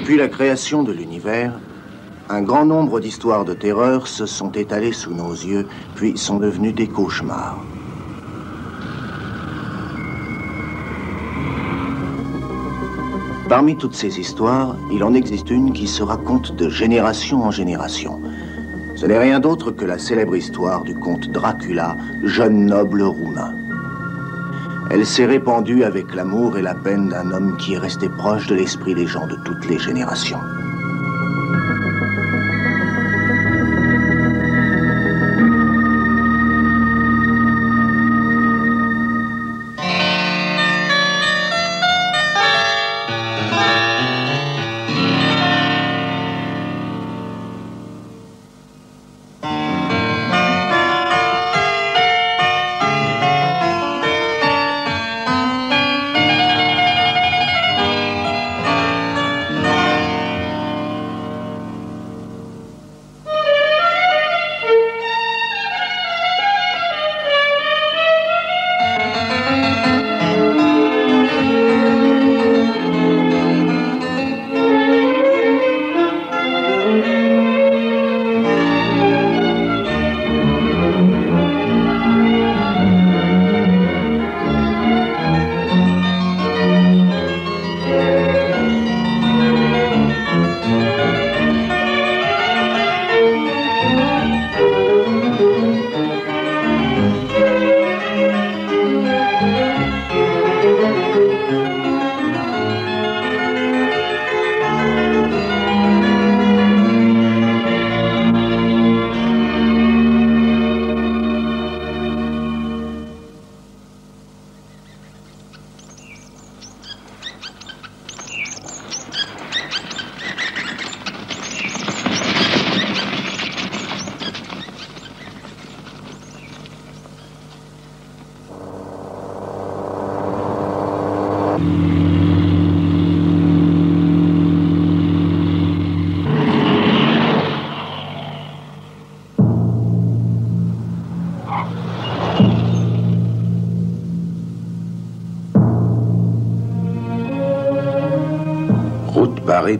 Depuis la création de l'univers, un grand nombre d'histoires de terreur se sont étalées sous nos yeux, puis sont devenues des cauchemars. Parmi toutes ces histoires, il en existe une qui se raconte de génération en génération. Ce n'est rien d'autre que la célèbre histoire du comte Dracula, jeune noble roumain. Elle s'est répandue avec l'amour et la peine d'un homme qui est resté proche de l'esprit des gens de toutes les générations.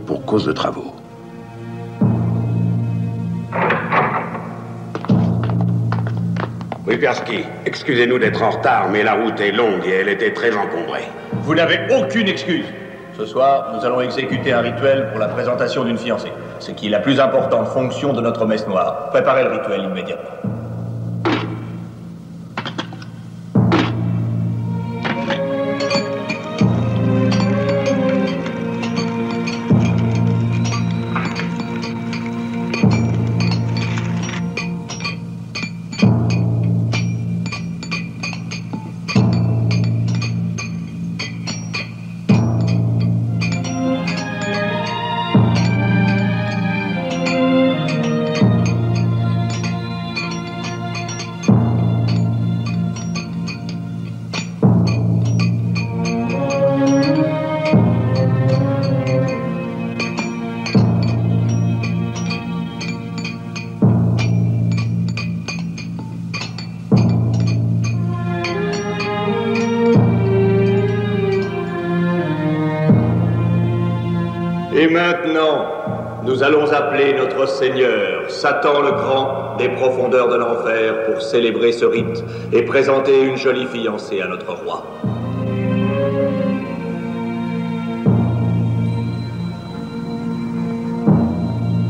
Pour cause de travaux. Oui, Persky, excusez-nous d'être en retard, mais la route est longue et elle était très encombrée. Vous n'avez aucune excuse. Ce soir, nous allons exécuter un rituel pour la présentation d'une fiancée, ce qui est la plus importante fonction de notre messe noire. Préparez le rituel immédiatement. Et maintenant, nous allons appeler notre Seigneur, Satan le Grand, des profondeurs de l'enfer pour célébrer ce rite et présenter une jolie fiancée à notre roi.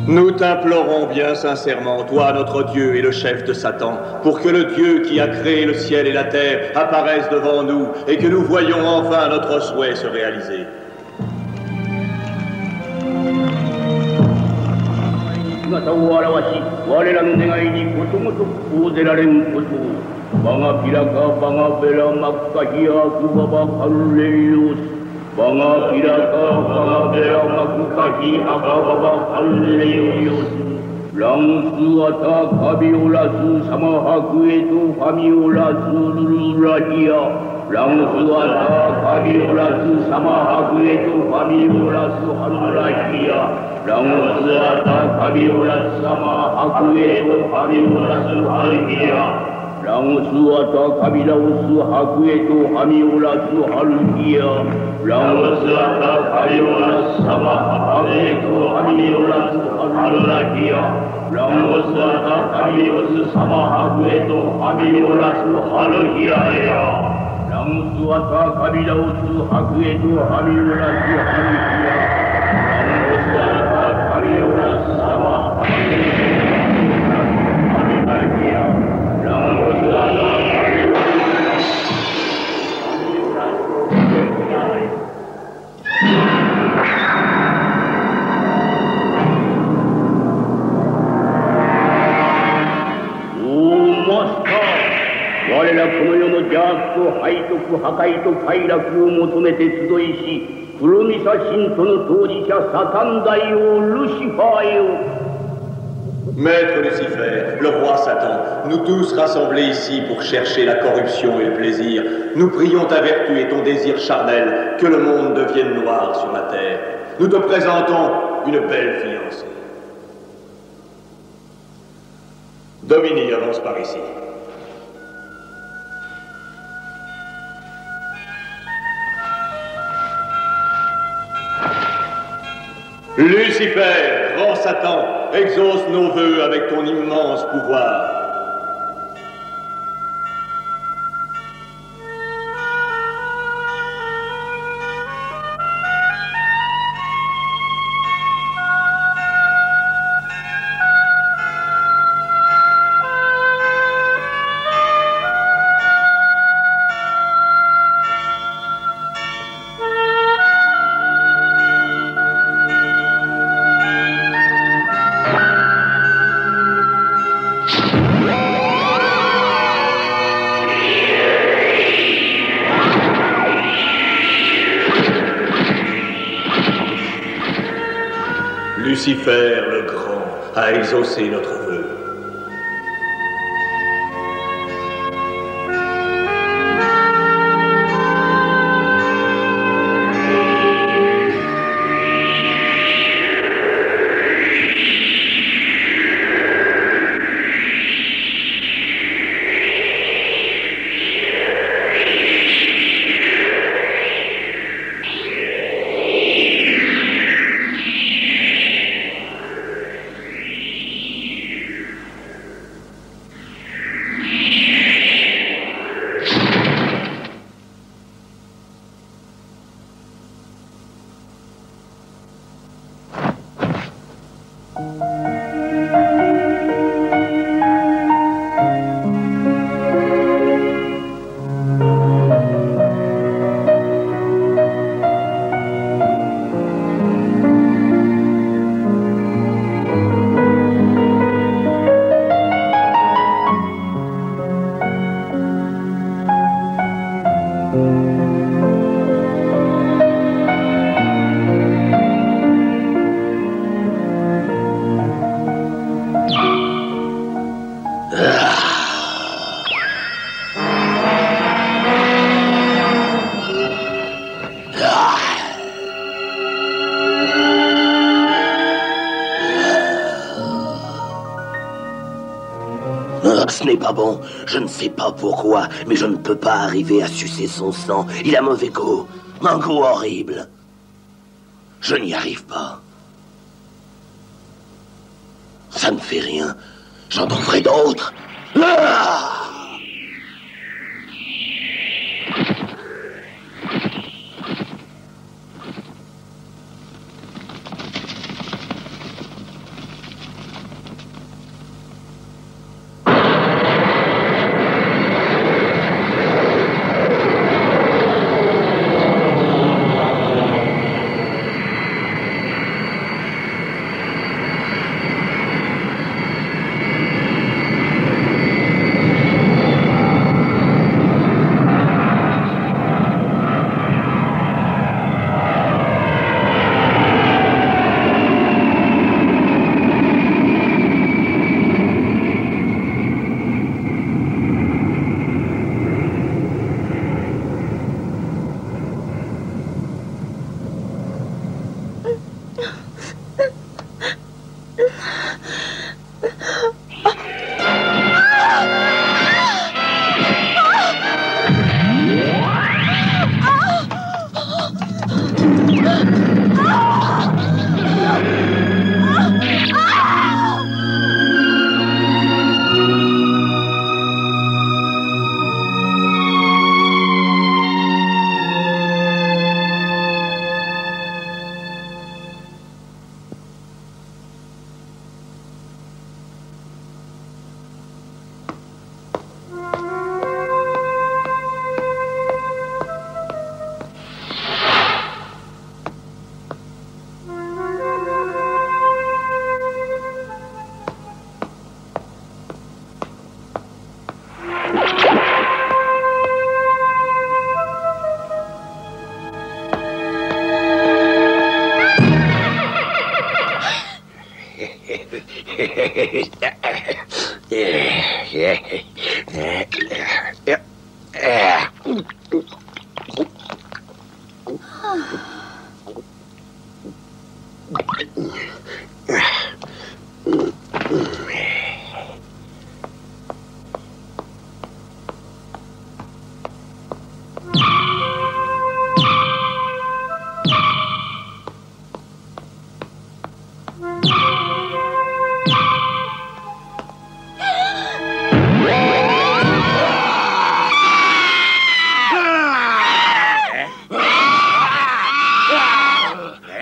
Nous t'implorons bien sincèrement, toi notre Dieu et le chef de Satan, pour que le Dieu qui a créé le ciel et la terre apparaisse devant nous et que nous voyions enfin notre souhait se réaliser. Banga piraka, banga bela makukahi, akababa halleluya. Langsuata kabiulasu samahakuetu famiulasu lulurahia. Langsuata kabiulasu samahakuetu famiulasu halurahia. Langsuata kabiulasu samahakuetu famiulasu halurahia. Langsuata kabiulasu hakuetu famiulasu halurahia. Langsuata kabiulasu samahakuetu 春なきやラモスアタカミオスサマハクエとハミオラス春ヒラエやラモスアタカミラオスハクエとハミオラス春ヒララモスアタカミオラスサマハクエとハミラキやラモスアタカミオラス我らこの世の邪悪と背徳破壊と快楽を求めて集いし黒ミサ信徒の当事者サタン大王ルシファーよ。Maître Lucifer, le roi Satan, nous tous rassemblés ici pour chercher la corruption et le plaisir, nous prions ta vertu et ton désir charnel, que le monde devienne noir sur la terre. Nous te présentons une belle fiancée. Domini, avance par ici. Lucifer, grand Satan, exauce nos vœux avec ton immense pouvoir. Lucifer le Grand a exaucé notre vœu. Ce n'est pas bon. Je ne sais pas pourquoi, mais je ne peux pas arriver à sucer son sang. Il a mauvais goût. Un goût horrible. Je n'y arrive pas. Ça ne fait rien. J'en trouverai d'autres. Ah!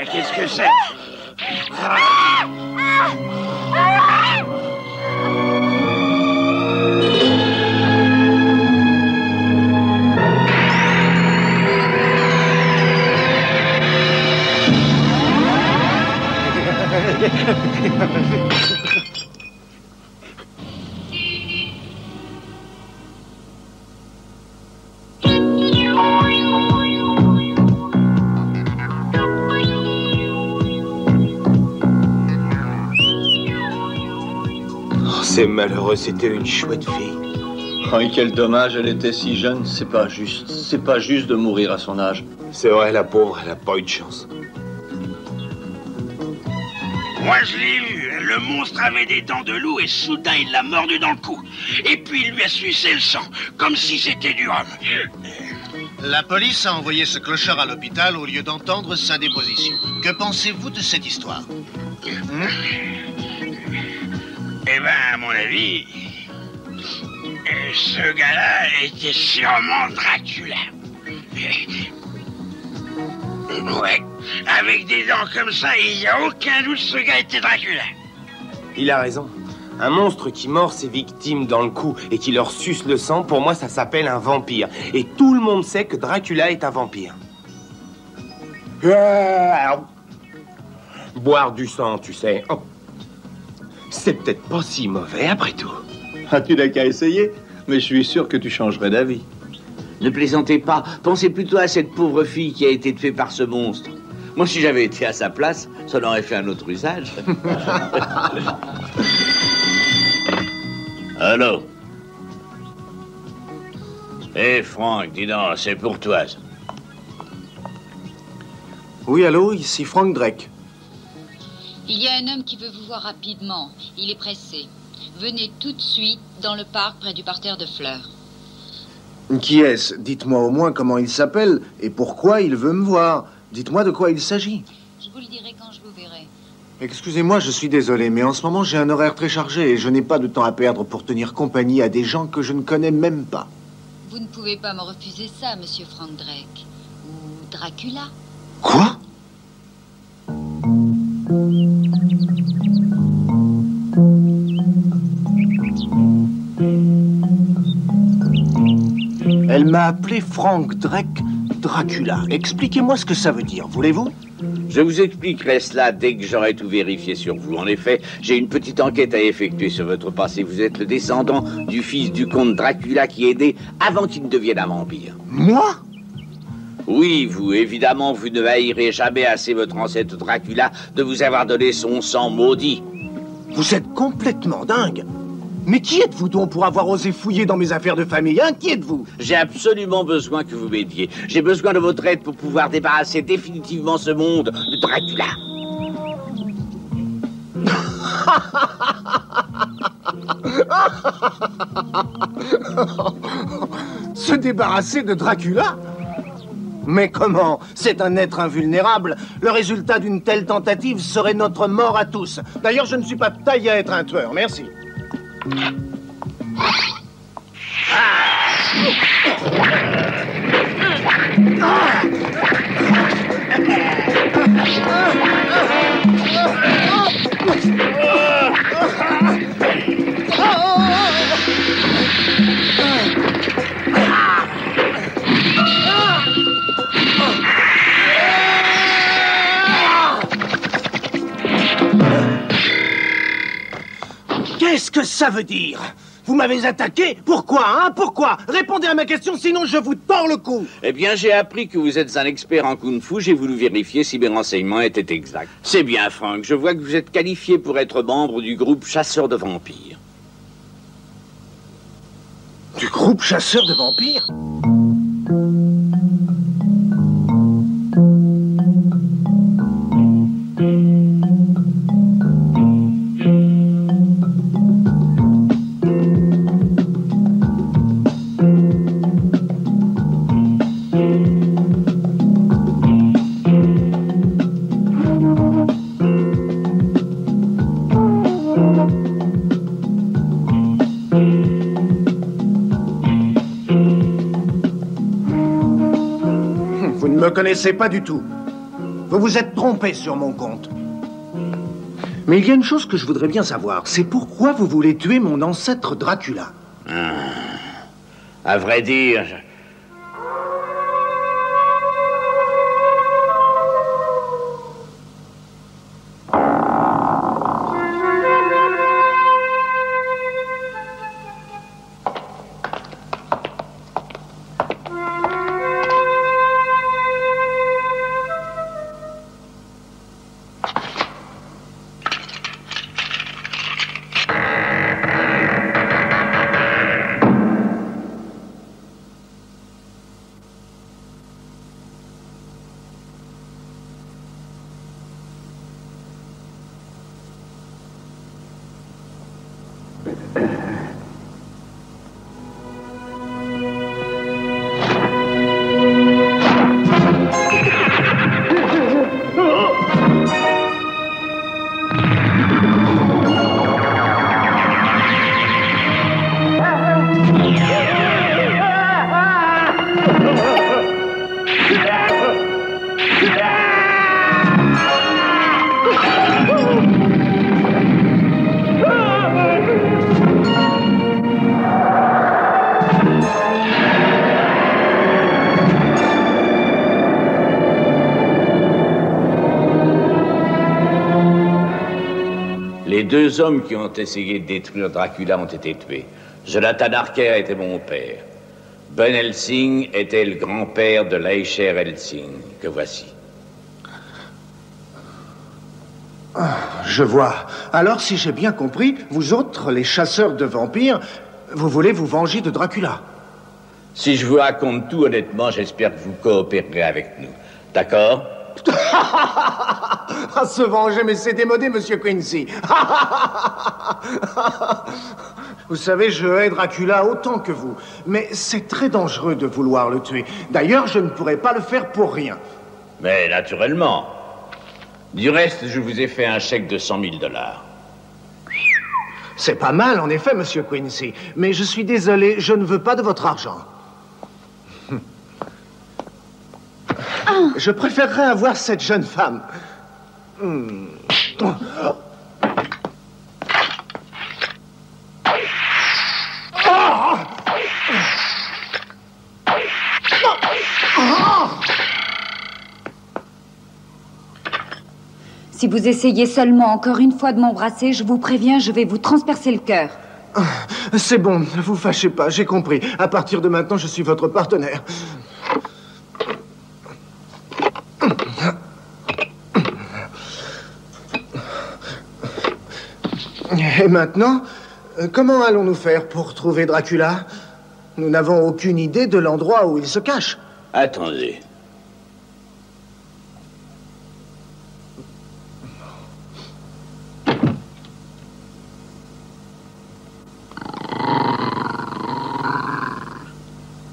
Qu'est-ce que c'est? C'est malheureux, c'était une chouette fille. Oh, et quel dommage, elle était si jeune. C'est pas juste. C'est pas juste de mourir à son âge. C'est vrai, la pauvre, elle a pas eu de chance. Moi, je l'ai vu. Le monstre avait des dents de loup et soudain, il l'a mordu dans le cou. Et puis, il lui a sucé le sang, comme si c'était du rhum. La police a envoyé ce clochard à l'hôpital au lieu d'entendre sa déposition. Que pensez-vous de cette histoire? Eh ben, à mon avis, ce gars-là était sûrement Dracula. Ouais, avec des dents comme ça, il n'y a aucun doute ce gars était Dracula. Il a raison. Un monstre qui mord ses victimes dans le cou et qui leur suce le sang, pour moi, ça s'appelle un vampire. Et tout le monde sait que Dracula est un vampire. Boire du sang, tu sais. Oh. C'est peut-être pas si mauvais après tout. Ah, tu n'as qu'à essayer. Mais je suis sûr que tu changerais d'avis. Ne plaisantez pas. Pensez plutôt à cette pauvre fille qui a été tuée par ce monstre. Moi, si j'avais été à sa place, ça en aurait fait un autre usage. Allô? Hé, Franck, dis donc, c'est pour toi, ça. Oui, allô, ici Frank Drake. Il y a un homme qui veut vous voir rapidement. Il est pressé. Venez tout de suite dans le parc près du parterre de fleurs. Qui est-ce? Dites-moi au moins comment il s'appelle et pourquoi il veut me voir. Dites-moi de quoi il s'agit. Je vous le dirai quand je vous verrai. Excusez-moi, je suis désolé, mais en ce moment j'ai un horaire très chargé et je n'ai pas de temps à perdre pour tenir compagnie à des gens que je ne connais même pas. Vous ne pouvez pas me refuser ça, monsieur Frank Drake. Ou Dracula. Quoi? Elle m'a appelé Frank Drake Dracula. Expliquez-moi ce que ça veut dire, voulez-vous? Je vous expliquerai cela dès que j'aurai tout vérifié sur vous. En effet, j'ai une petite enquête à effectuer sur votre passé. Vous êtes le descendant du fils du comte Dracula qui est né avant qu'il ne devienne un vampire. Moi? Oui, vous, évidemment, vous ne haïrez jamais assez votre ancêtre Dracula de vous avoir donné son sang maudit. Vous êtes complètement dingue. Mais qui êtes-vous donc pour avoir osé fouiller dans mes affaires de famille, hein? Qui êtes-vous? J'ai absolument besoin que vous m'aidiez. J'ai besoin de votre aide pour pouvoir débarrasser définitivement ce monde de Dracula. Se débarrasser de Dracula? Mais comment? C'est un être invulnérable. Le résultat d'une telle tentative serait notre mort à tous. D'ailleurs, je ne suis pas taillé à être un tueur. Merci. Qu'est-ce que ça veut dire? Vous m'avez attaqué? Pourquoi, hein? Pourquoi? Répondez à ma question, sinon je vous tords le cou. Eh bien, j'ai appris que vous êtes un expert en kung-fu. J'ai voulu vérifier si mes renseignements étaient exacts. C'est bien, Frank. Je vois que vous êtes qualifié pour être membre du groupe Chasseurs de Vampires. Du groupe Chasseurs de Vampires? Vous ne me connaissez pas du tout. Vous vous êtes trompé sur mon compte. Mais il y a une chose que je voudrais bien savoir. C'est pourquoi vous voulez tuer mon ancêtre Dracula. À vrai dire... Les deux hommes qui ont essayé de détruire Dracula ont été tués. Jonathan Harker était mon père. Ben Helsing était le grand-père de Leisher Helsing, que voici. Je vois. Alors, si j'ai bien compris, vous autres, les chasseurs de vampires, vous voulez vous venger de Dracula. Si je vous raconte tout honnêtement, j'espère que vous coopérerez avec nous. D'accord? Se venger, mais c'est démodé, monsieur Quincy. Vous savez, je hais Dracula autant que vous, mais c'est très dangereux de vouloir le tuer. D'ailleurs, je ne pourrais pas le faire pour rien. Mais naturellement. Du reste, je vous ai fait un chèque de 100 000 $. C'est pas mal, en effet, monsieur Quincy, mais je suis désolé, je ne veux pas de votre argent. Je préférerais avoir cette jeune femme. Si vous essayez seulement encore une fois de m'embrasser, je vous préviens, je vais vous transpercer le cœur. C'est bon, ne vous fâchez pas, j'ai compris. À partir de maintenant, je suis votre partenaire. Et maintenant, comment allons-nous faire pour trouver Dracula? Nous n'avons aucune idée de l'endroit où il se cache. Attendez.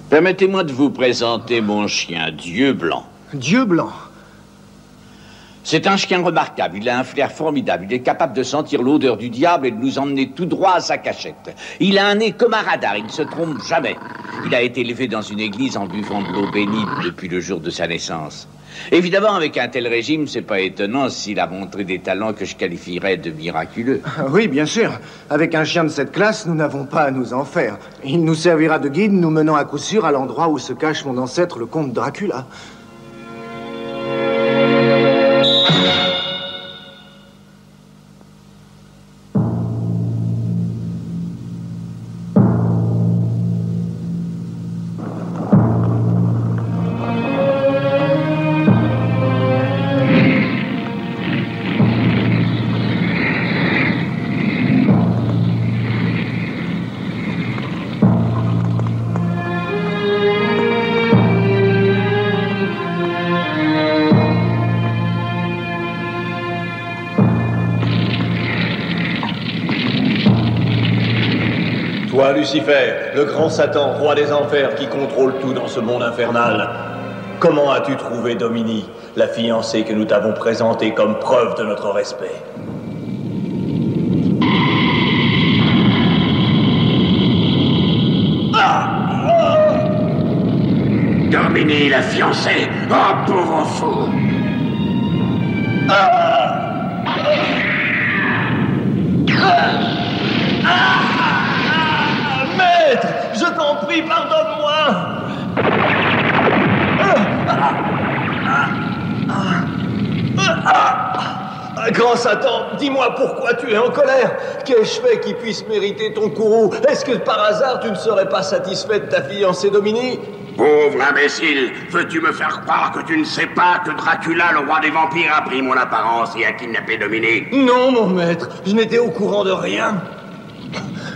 Permettez-moi de vous présenter mon chien, Dieu Blanc. Dieu Blanc? C'est un chien remarquable, il a un flair formidable, il est capable de sentir l'odeur du diable et de nous emmener tout droit à sa cachette. Il a un nez comme un radar, il ne se trompe jamais. Il a été élevé dans une église en buvant de l'eau bénite depuis le jour de sa naissance. Évidemment, avec un tel régime, c'est pas étonnant s'il a montré des talents que je qualifierais de miraculeux. Oui, bien sûr. Avec un chien de cette classe, nous n'avons pas à nous en faire. Il nous servira de guide, nous menant à coup sûr à l'endroit où se cache mon ancêtre, le comte Dracula. Toi, Lucifer, le grand Satan, roi des enfers qui contrôle tout dans ce monde infernal. Comment as-tu trouvé Domini, la fiancée que nous t'avons présentée comme preuve de notre respect? Domini, la fiancée. Oh, pauvre fou. Maître, je t'en prie, pardonne-moi. Grand Satan, dis-moi pourquoi tu es en colère. Qu'ai-je fait qui puisse mériter ton courroux? Est-ce que par hasard tu ne serais pas satisfait de ta fiancée Domini? Pauvre imbécile, veux-tu me faire croire que tu ne sais pas que Dracula, le roi des vampires, a pris mon apparence et a kidnappé Domini? Non, mon maître, je n'étais au courant de rien.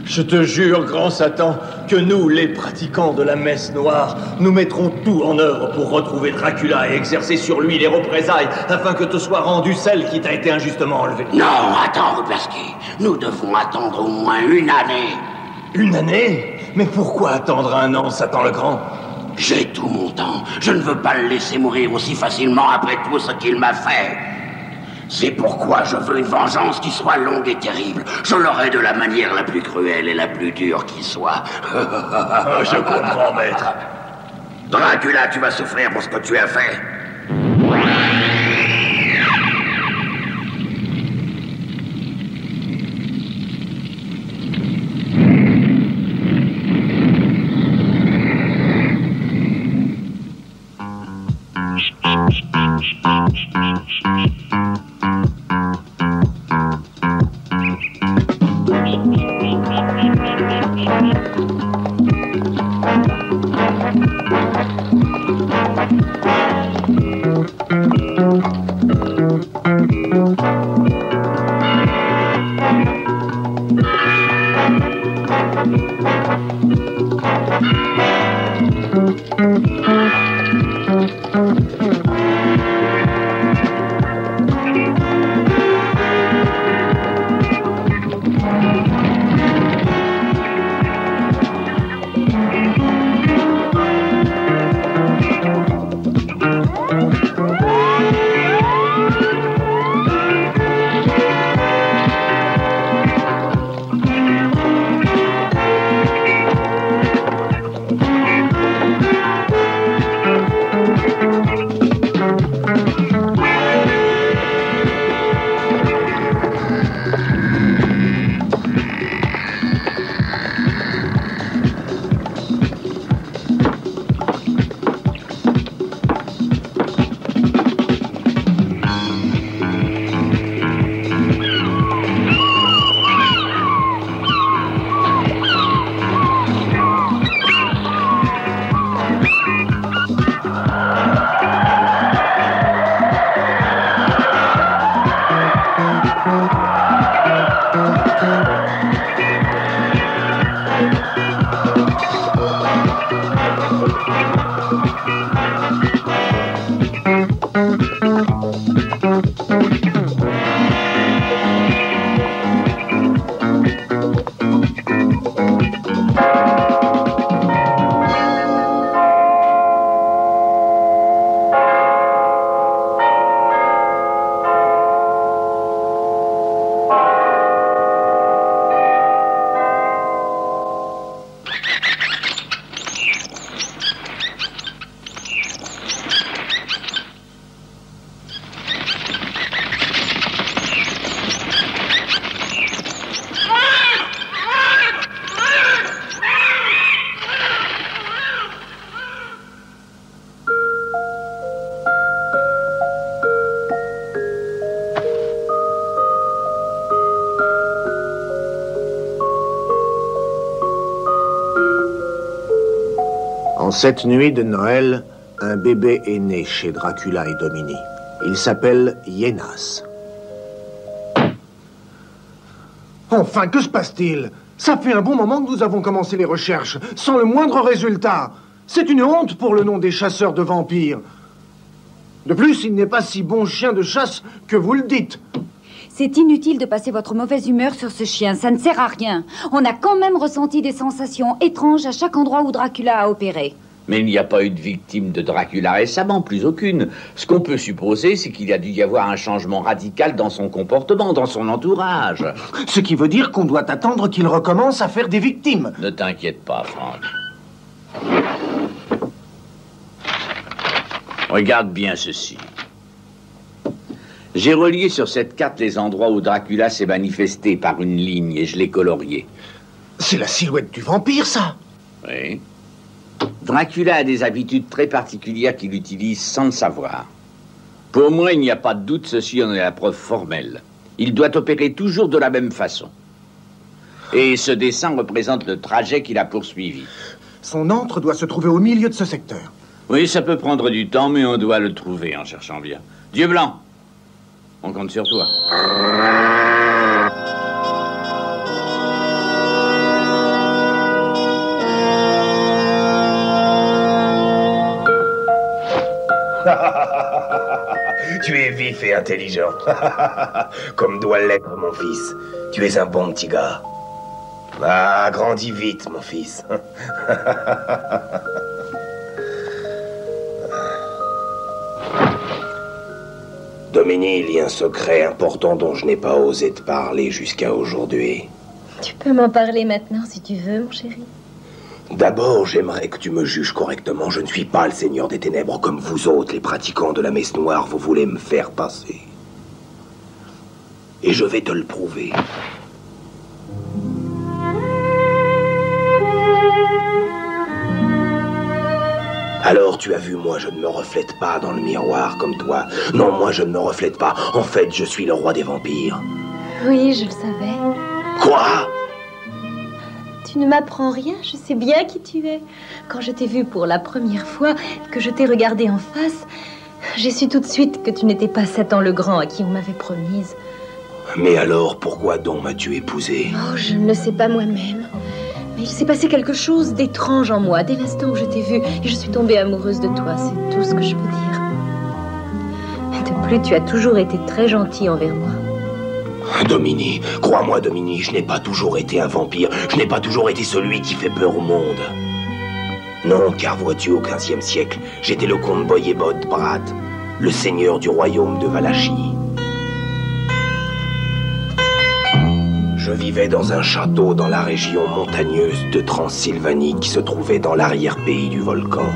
Je te jure, grand Satan, que nous, les pratiquants de la messe noire, nous mettrons tout en œuvre pour retrouver Dracula et exercer sur lui les représailles afin que te soit rendue celle qui t'a été injustement enlevée. Non, attends, Ruplerski, nous devons attendre au moins une année. Une année? Mais pourquoi attendre un an, Satan le Grand? J'ai tout mon temps. Je ne veux pas le laisser mourir aussi facilement après tout ce qu'il m'a fait. C'est pourquoi je veux une vengeance qui soit longue et terrible. Je l'aurai de la manière la plus cruelle et la plus dure qui soit. Je comprends, maître. Dracula, tu vas souffrir pour ce que tu as fait. En cette nuit de Noël, un bébé est né chez Dracula et Domini. Il s'appelle Yenas. Enfin, que se passe-t-il? Ça fait un bon moment que nous avons commencé les recherches, sans le moindre résultat. C'est une honte pour le nom des chasseurs de vampires. De plus, il n'est pas si bon chien de chasse que vous le dites. C'est inutile de passer votre mauvaise humeur sur ce chien, ça ne sert à rien. On a quand même ressenti des sensations étranges à chaque endroit où Dracula a opéré. Mais il n'y a pas eu de victime de Dracula récemment, plus aucune. Ce qu'on peut supposer, c'est qu'il a dû y avoir un changement radical dans son comportement, dans son entourage. Ce qui veut dire qu'on doit attendre qu'il recommence à faire des victimes. Ne t'inquiète pas, Frank. Regarde bien ceci. J'ai relié sur cette carte les endroits où Dracula s'est manifesté par une ligne et je l'ai colorié. C'est la silhouette du vampire, ça? Oui. Dracula a des habitudes très particulières qu'il utilise sans le savoir. Pour moi, il n'y a pas de doute, ceci en est la preuve formelle. Il doit opérer toujours de la même façon. Et ce dessin représente le trajet qu'il a poursuivi. Son antre doit se trouver au milieu de ce secteur. Oui, ça peut prendre du temps, mais on doit le trouver en cherchant bien. Dieu blanc, on compte sur toi. Tu es vif et intelligent. Comme doit l'être mon fils. Tu es un bon petit gars. Ah, grandis vite, mon fils. Domini, il y a un secret important dont je n'ai pas osé te parler jusqu'à aujourd'hui. Tu peux m'en parler maintenant si tu veux, mon chéri. D'abord, j'aimerais que tu me juges correctement. Je ne suis pas le Seigneur des Ténèbres comme vous autres, les pratiquants de la messe noire, vous voulez me faire passer. Et je vais te le prouver. Alors, tu as vu, moi, je ne me reflète pas dans le miroir comme toi. Non, moi, je ne me reflète pas. En fait, je suis le roi des vampires. Oui, je le savais. Quoi ? Tu ne m'apprends rien, je sais bien qui tu es. Quand je t'ai vu pour la première fois, que je t'ai regardé en face, j'ai su tout de suite que tu n'étais pas Satan le Grand à qui on m'avait promise. Mais alors, pourquoi donc m'as-tu épousée? Oh, je ne le sais pas moi-même. Mais il s'est passé quelque chose d'étrange en moi dès l'instant où je t'ai vue. Et je suis tombée amoureuse de toi, c'est tout ce que je peux dire. De plus, tu as toujours été très gentil envers moi. Domini, crois-moi, Domini, je n'ai pas toujours été un vampire. Je n'ai pas toujours été celui qui fait peur au monde. Non, car vois-tu, au XVe siècle, j'étais le comte Boyebod Brat, le seigneur du royaume de Valachie. Je vivais dans un château dans la région montagneuse de Transylvanie qui se trouvait dans l'arrière-pays du volcan.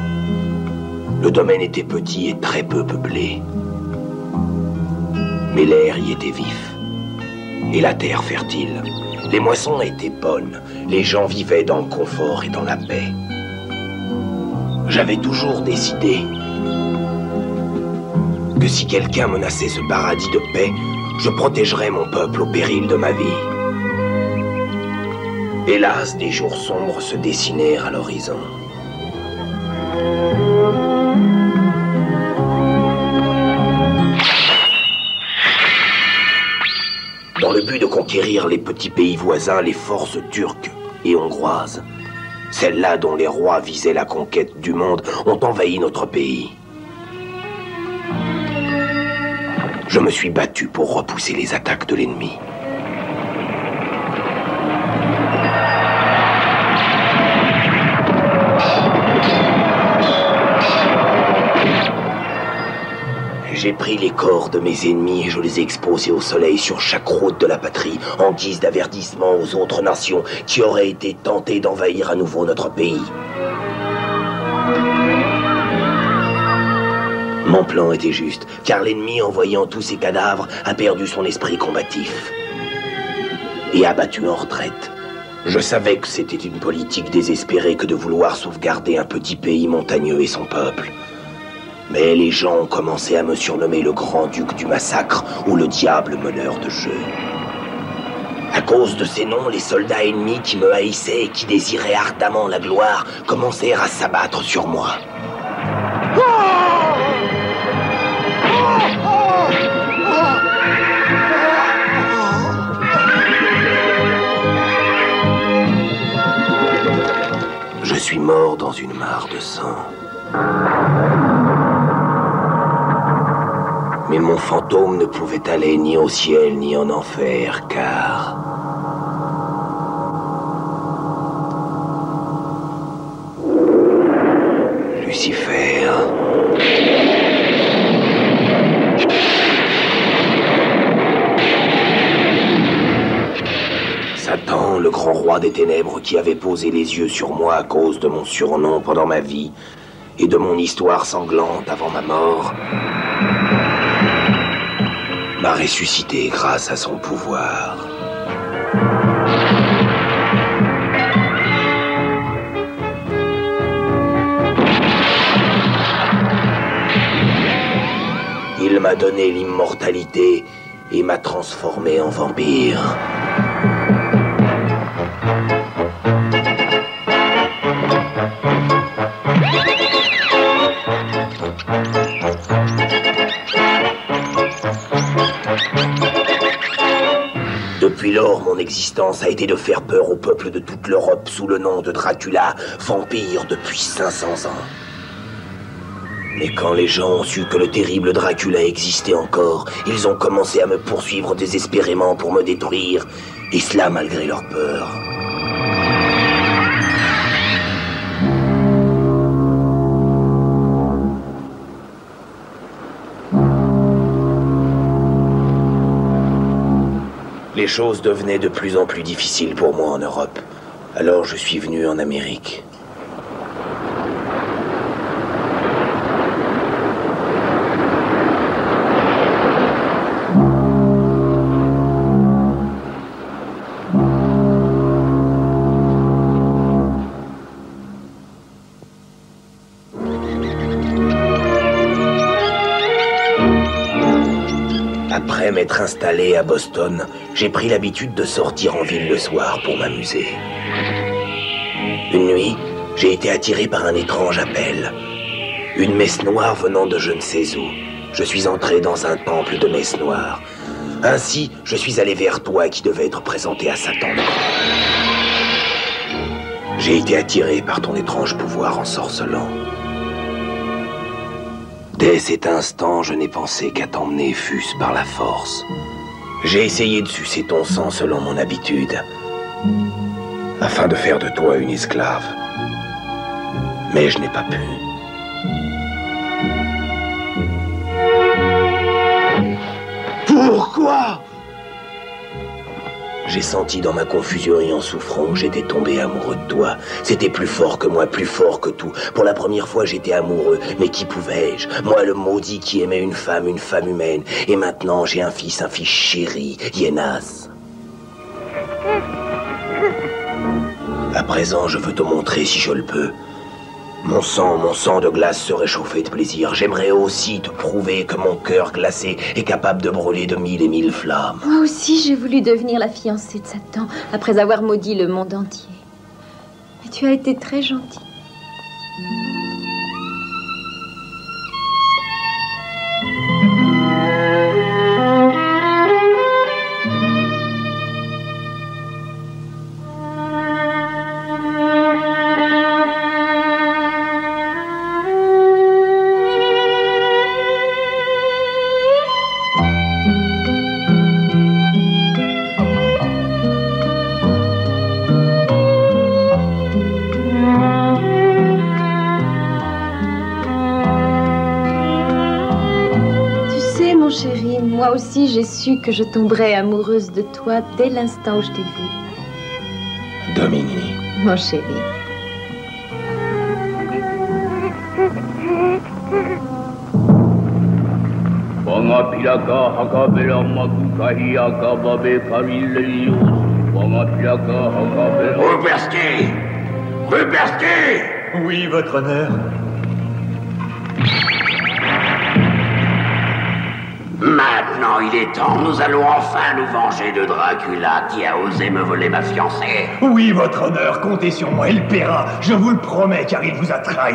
Le domaine était petit et très peu peuplé. Mais l'air y était vif. Et la terre fertile. Les moissons étaient bonnes. Les gens vivaient dans le confort et dans la paix. J'avais toujours décidé que si quelqu'un menaçait ce paradis de paix, je protégerais mon peuple au péril de ma vie. Hélas, des jours sombres se dessinèrent à l'horizon. Dans le but de conquérir les petits pays voisins, les forces turques et hongroises, celles-là dont les rois visaient la conquête du monde, ont envahi notre pays. Je me suis battu pour repousser les attaques de l'ennemi. J'ai pris les corps de mes ennemis et je les ai exposés au soleil sur chaque route de la patrie, en guise d'avertissement aux autres nations qui auraient été tentées d'envahir à nouveau notre pays. Mon plan était juste, car l'ennemi, en voyant tous ces cadavres, a perdu son esprit combatif et a battu en retraite. Je savais que c'était une politique désespérée que de vouloir sauvegarder un petit pays montagneux et son peuple. Mais les gens ont commencé à me surnommer le grand-duc du massacre ou le diable meneur de jeu. À cause de ces noms, les soldats ennemis qui me haïssaient et qui désiraient ardemment la gloire commencèrent à s'abattre sur moi. Je suis mort dans une mare de sang. Mais mon fantôme ne pouvait aller ni au ciel ni en enfer, car... Lucifer... Satan, le grand roi des ténèbres qui avait posé les yeux sur moi à cause de mon surnom pendant ma vie et de mon histoire sanglante avant ma mort, m'a ressuscité grâce à son pouvoir. Il m'a donné l'immortalité et m'a transformé en vampire. Depuis lors, mon existence a été de faire peur au peuple de toute l'Europe sous le nom de Dracula, vampire depuis 500 ans. Mais quand les gens ont su que le terrible Dracula existait encore, ils ont commencé à me poursuivre désespérément pour me détruire, et cela malgré leur peur. Les choses devenaient de plus en plus difficiles pour moi en Europe. Alors je suis venu en Amérique. Après m'être installé à Boston, j'ai pris l'habitude de sortir en ville le soir pour m'amuser. Une nuit, j'ai été attiré par un étrange appel. Une messe noire venant de je ne sais où. Je suis entré dans un temple de messe noire. Ainsi, je suis allé vers toi qui devais être présenté à Satan le Grand. J'ai été attiré par ton étrange pouvoir ensorcelant. Dès cet instant, je n'ai pensé qu'à t'emmener fût-ce par la force. J'ai essayé de sucer ton sang selon mon habitude, afin de faire de toi une esclave. Mais je n'ai pas pu. Pourquoi ? J'ai senti dans ma confusion et en souffrant que j'étais tombé amoureux de toi. C'était plus fort que moi, plus fort que tout. Pour la première fois, j'étais amoureux. Mais qui pouvais-je ? Moi, le maudit qui aimait une femme humaine. Et maintenant, j'ai un fils chéri, Yenas. À présent, je veux te montrer si je le peux. Mon sang de glace se réchauffait de plaisir. J'aimerais aussi te prouver que mon cœur glacé est capable de brûler de 1000 et 1000 flammes. Moi aussi, j'ai voulu devenir la fiancée de Satan, après avoir maudit le monde entier. Mais tu as été très gentil. Moi aussi, j'ai su que je tomberais amoureuse de toi dès l'instant où je t'ai vu. Domini. Mon chéri. Ruperski! Oui, votre honneur. Maintenant, il est temps. Nous allons enfin nous venger de Dracula qui a osé me voler ma fiancée. Oui, votre honneur, comptez sur moi, il paiera. Je vous le promets, car il vous a trahi.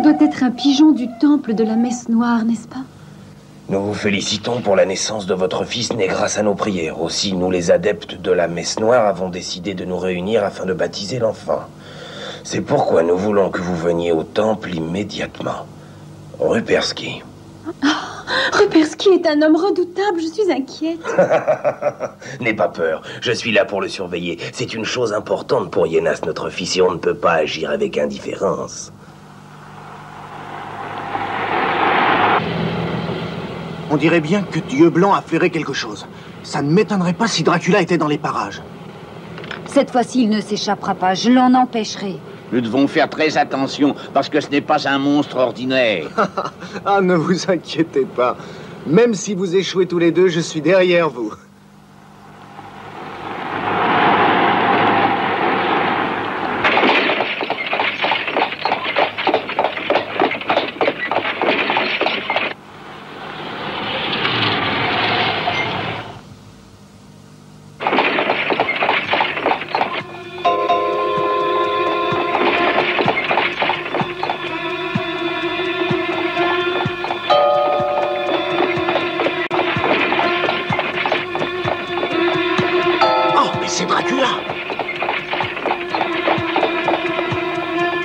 doit être un pigeon du temple de la messe noire, n'est-ce pas? Nous vous félicitons pour la naissance de votre fils né grâce à nos prières. Aussi, nous les adeptes de la messe noire avons décidé de nous réunir afin de baptiser l'enfant. C'est pourquoi nous voulons que vous veniez au temple immédiatement. Ruperski. Oh, Ruperski est un homme redoutable, je suis inquiète. N'aie pas peur, je suis là pour le surveiller. C'est une chose importante pour Yenas, notre fils, et on ne peut pas agir avec indifférence. On dirait bien que Dieu Blanc a flairé quelque chose. Ça ne m'étonnerait pas si Dracula était dans les parages. Cette fois-ci, il ne s'échappera pas. Je l'en empêcherai. Nous devons faire très attention, parce que ce n'est pas un monstre ordinaire. Ah, ne vous inquiétez pas. Même si vous échouez tous les deux, je suis derrière vous.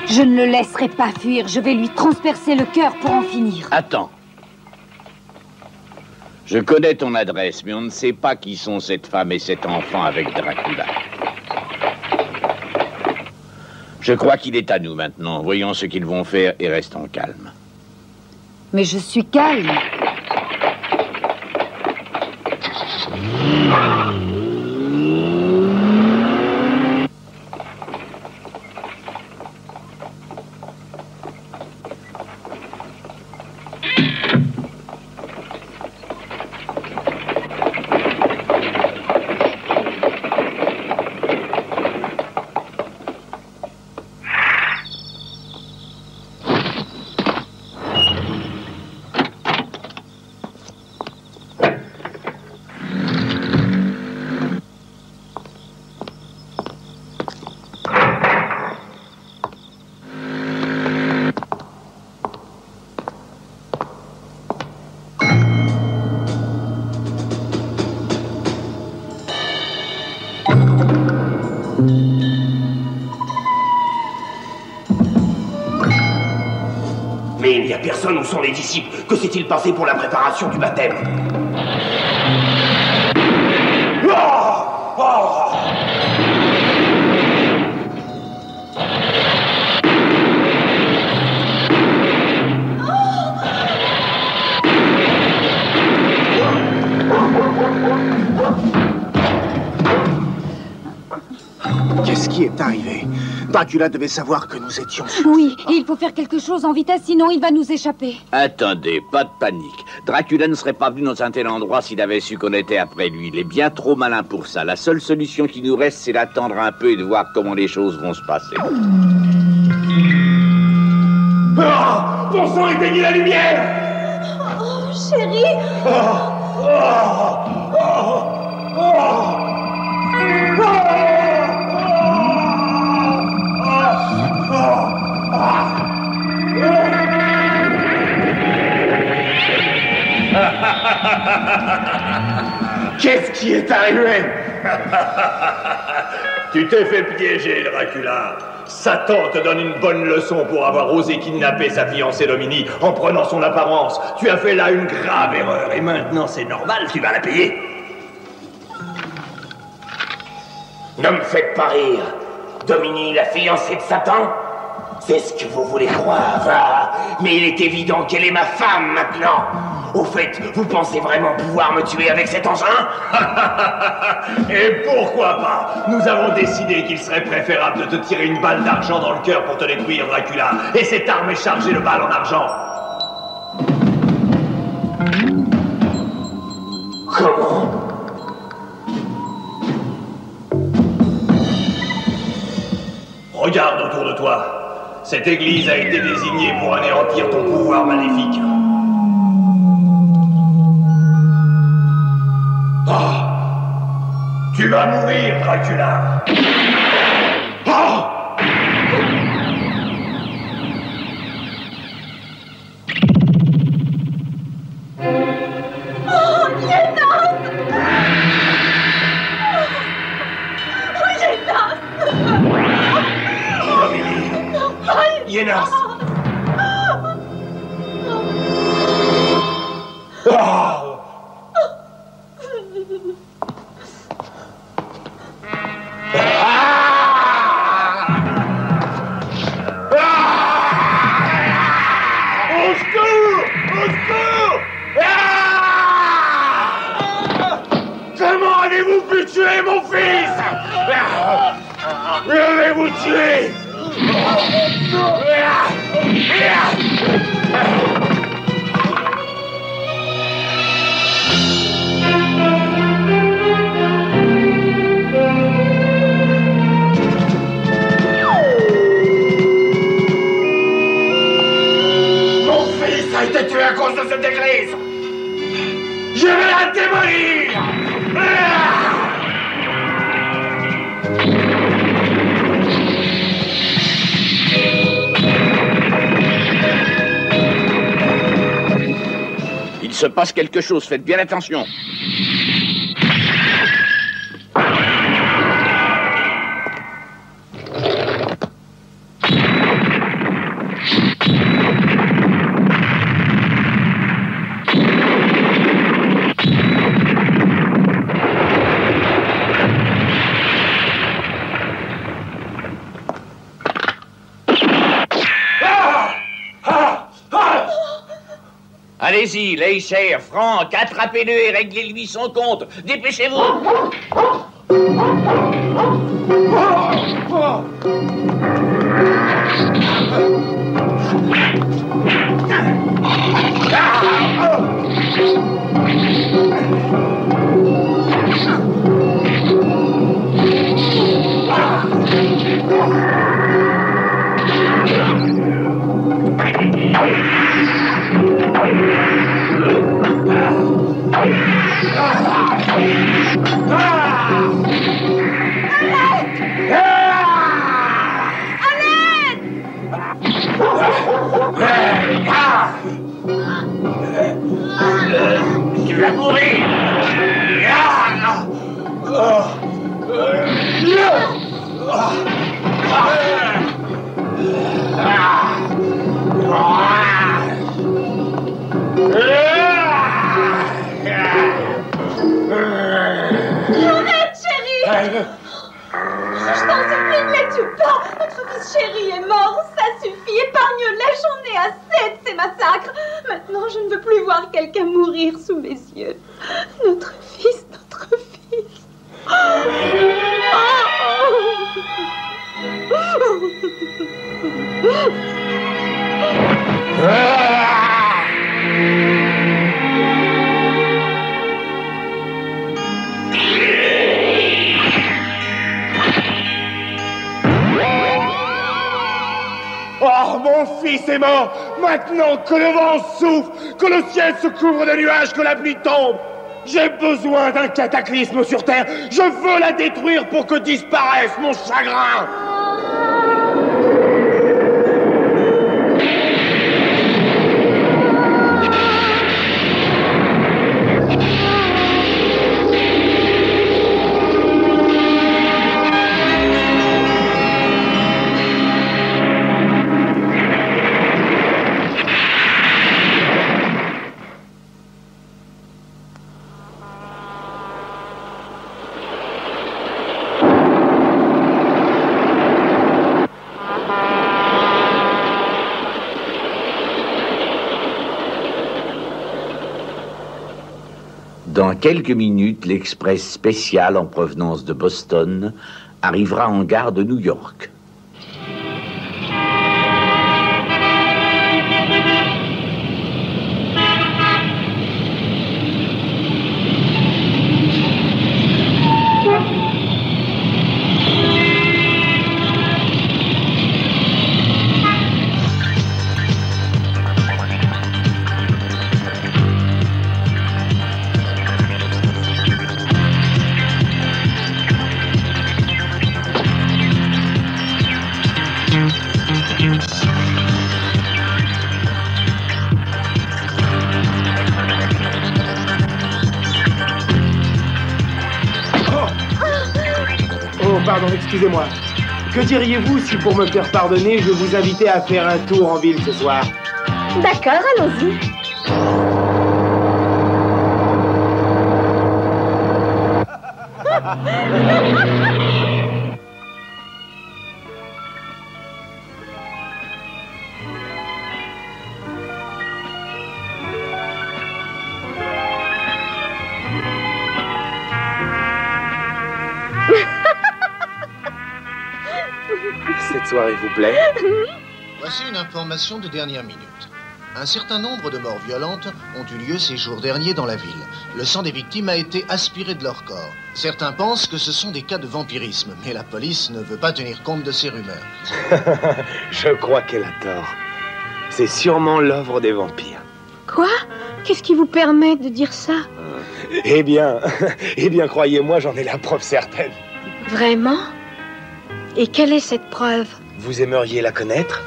Je ne le laisserai pas fuir. Je vais lui transpercer le cœur pour en finir. Attends. Je connais ton adresse, mais on ne sait pas qui sont cette femme et cet enfant avec Dracula. Je crois qu'il est à nous maintenant. Voyons ce qu'ils vont faire et restons calmes. Mais je suis calme. Mais il n'y a personne où sont les disciples. Que s'est-il passé pour la préparation du baptême? Qu'est-ce qui est arrivé? Dracula devait savoir que nous étions... Oui, et il faut faire quelque chose en vitesse, sinon il va nous échapper. Attendez, pas de panique. Dracula ne serait pas venu dans un tel endroit s'il avait su qu'on était après lui. Il est bien trop malin pour ça. La seule solution qui nous reste, c'est d'attendre un peu et de voir comment les choses vont se passer. Ah! Bon sang, éteignez la lumière! Oh, chérie! Qu'est-ce qui est arrivé? Tu t'es fait piéger, Dracula. Satan te donne une bonne leçon pour avoir osé kidnapper sa fiancée Domini en prenant son apparence. Tu as fait là une grave erreur et maintenant c'est normal, tu vas la payer. Ne me faites pas rire. Domini, la fiancée de Satan? C'est ce que vous voulez croire, hein? Mais il est évident qu'elle est ma femme maintenant. Au fait, vous pensez vraiment pouvoir me tuer avec cet engin? Et pourquoi pas? Nous avons décidé qu'il serait préférable de te tirer une balle d'argent dans le cœur pour te détruire, Dracula. Et cette arme est chargée de balles en argent. Comment? Regarde autour de toi. Cette église a été désignée pour anéantir ton pouvoir maléfique. Ah! Tu vas mourir, Dracula! Ah! Yenas. Oh. Comment avez-vous pu tuer mon fils? Je vais vous tuer! Mon fils a été tué à cause de cette église! Je vais la démolir! Il se passe quelque chose, faites bien attention. Allez-y, Leisher, Franck, attrapez-le et réglez-lui son compte. Dépêchez-vous. Tu vas mourir! Arrête, chérie! Je t'en supplie, ne la tue pas! Notre fils chéri est mort, ça suffit! Épargne-le, j'en ai assez de ces massacres! Maintenant, je ne veux plus voir quelqu'un mourir sous mes yeux. Notre fils, notre fils! Oh, mon fils est mort! Maintenant que le vent souffle, que le ciel se couvre de nuages, que la pluie tombe, j'ai besoin d'un cataclysme sur Terre. Je veux la détruire pour que disparaisse mon chagrin. Dans quelques minutes, l'express spécial en provenance de Boston arrivera en gare de New York. Pardon, excusez-moi. Que diriez-vous si, pour me faire pardonner, je vous invitais à faire un tour en ville ce soir? D'accord, allons-y. Cette soirée vous plaît? Voici une information de dernière minute. Un certain nombre de morts violentes ont eu lieu ces jours derniers dans la ville. Le sang des victimes a été aspiré de leur corps. Certains pensent que ce sont des cas de vampirisme, mais la police ne veut pas tenir compte de ces rumeurs. Je crois qu'elle a tort. C'est sûrement l'œuvre des vampires. Quoi? Qu'est-ce qui vous permet de dire ça? Eh bien, croyez-moi, j'en ai la preuve certaine. Vraiment? Et quelle est cette preuve? Vous aimeriez la connaître?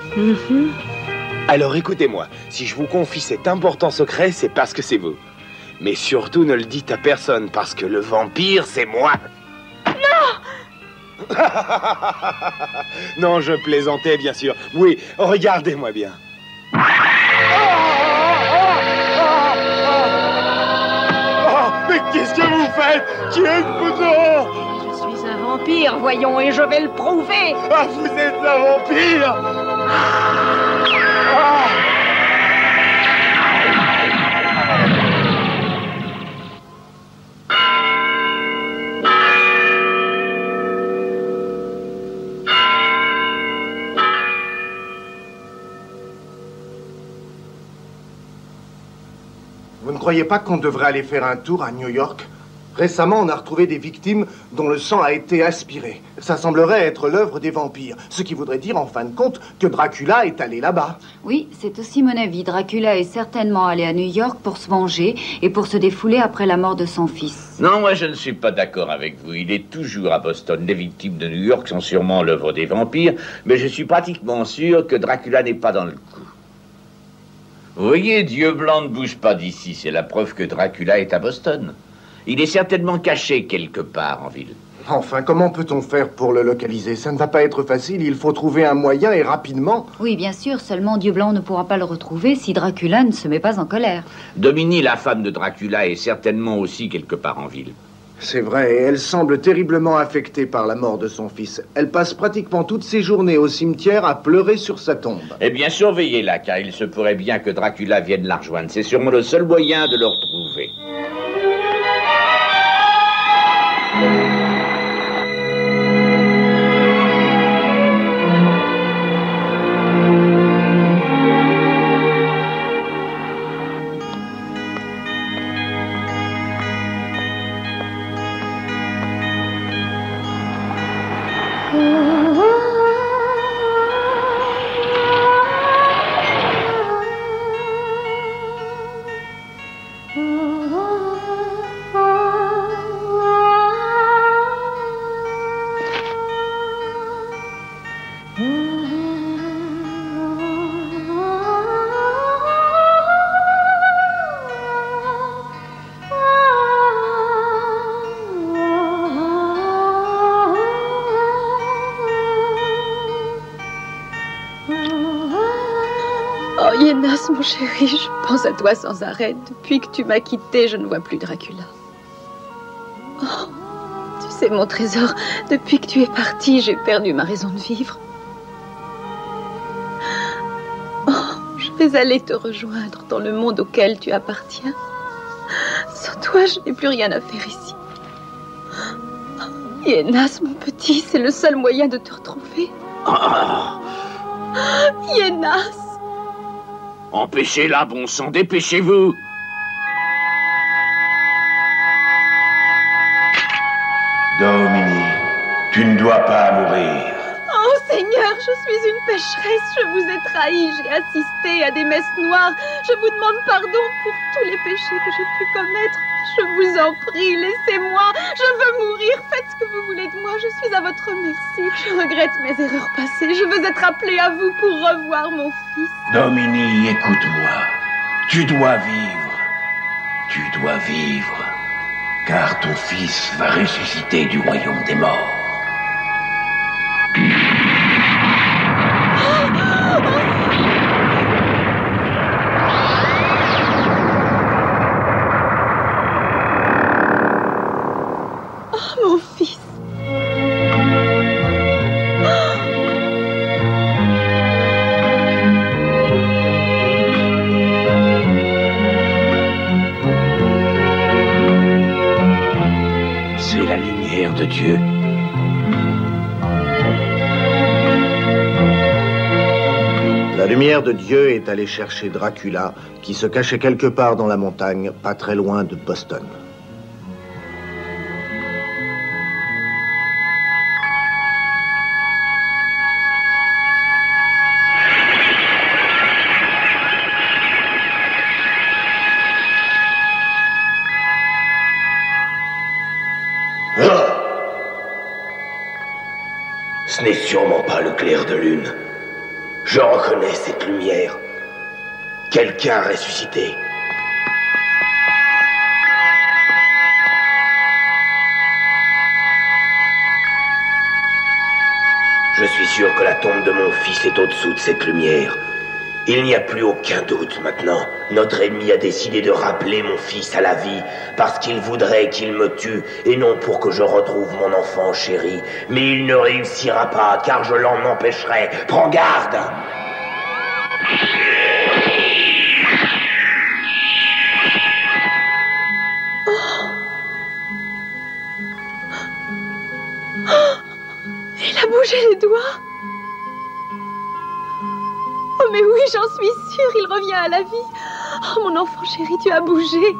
Alors écoutez-moi, si je vous confie cet important secret, c'est parce que c'est vous. Mais surtout, ne le dites à personne, parce que le vampire, c'est moi. Non! Non, je plaisantais, bien sûr. Oui, regardez-moi bien. Oh, mais qu'est-ce que vous faites? Qui êtes-vous? Je suis un vampire, voyons, et je vais le prouver. Ah, vous êtes un vampire? Vous ne croyez pas qu'on devrait aller faire un tour à New York? Récemment, on a retrouvé des victimes dont le sang a été aspiré. Ça semblerait être l'œuvre des vampires, ce qui voudrait dire, en fin de compte, que Dracula est allé là-bas. Oui, c'est aussi mon avis. Dracula est certainement allé à New York pour se venger et pour se défouler après la mort de son fils. Non, moi je ne suis pas d'accord avec vous. Il est toujours à Boston. Les victimes de New York sont sûrement l'œuvre des vampires, mais je suis pratiquement sûr que Dracula n'est pas dans le coup. Vous voyez, Dieu blanc ne bouge pas d'ici. C'est la preuve que Dracula est à Boston. Il est certainement caché quelque part en ville. Enfin, comment peut-on faire pour le localiser? Ça ne va pas être facile, il faut trouver un moyen et rapidement. Oui, bien sûr, seulement Dieu blanc ne pourra pas le retrouver si Dracula ne se met pas en colère. Domini, la femme de Dracula, est certainement aussi quelque part en ville. C'est vrai, et elle semble terriblement affectée par la mort de son fils. Elle passe pratiquement toutes ses journées au cimetière à pleurer sur sa tombe. Eh bien, surveillez-la, car il se pourrait bien que Dracula vienne la rejoindre. C'est sûrement le seul moyen de le retrouver. Oh, Yenas, mon chéri, je pense à toi sans arrêt. Depuis que tu m'as quitté, je ne vois plus Dracula. Oh, tu sais, mon trésor, depuis que tu es parti, j'ai perdu ma raison de vivre. Oh, je vais aller te rejoindre dans le monde auquel tu appartiens. Sans toi, je n'ai plus rien à faire ici. Oh, Yenas, mon petit, c'est le seul moyen de te retrouver. Oh. Yenas! Empêchez-la, bon sang, dépêchez-vous! Domini, tu ne dois pas mourir. Oh Seigneur, je suis une pécheresse, je vous ai trahi, j'ai assisté à des messes noires. Je vous demande pardon pour tous les péchés que j'ai pu commettre. Je vous en prie, laissez-moi, je veux mourir, faites ce que vous voulez de moi, je suis à votre merci. Je regrette mes erreurs passées, je veux être appelée à vous pour revoir mon fils. Domini, écoute-moi. Tu dois vivre. Tu dois vivre. Car ton fils va ressusciter du royaume des morts. lumière de Dieu est allée chercher Dracula, qui se cachait quelque part dans la montagne, pas très loin de Boston. Ce n'est sûrement pas le clair de lune. Je reconnais cette lumière. Quelqu'un a ressuscité. Je suis sûr que la tombe de mon fils est au-dessous de cette lumière. Il n'y a plus aucun doute maintenant. Notre ennemi a décidé de rappeler mon fils à la vie parce qu'il voudrait qu'il me tue et non pour que je retrouve mon enfant chéri. Mais il ne réussira pas car je l'en empêcherai. Prends garde! Il a bougé les doigts. Oh, mais oui, j'en suis sûre, il revient à la vie. Oh, mon enfant chéri, tu as bougé.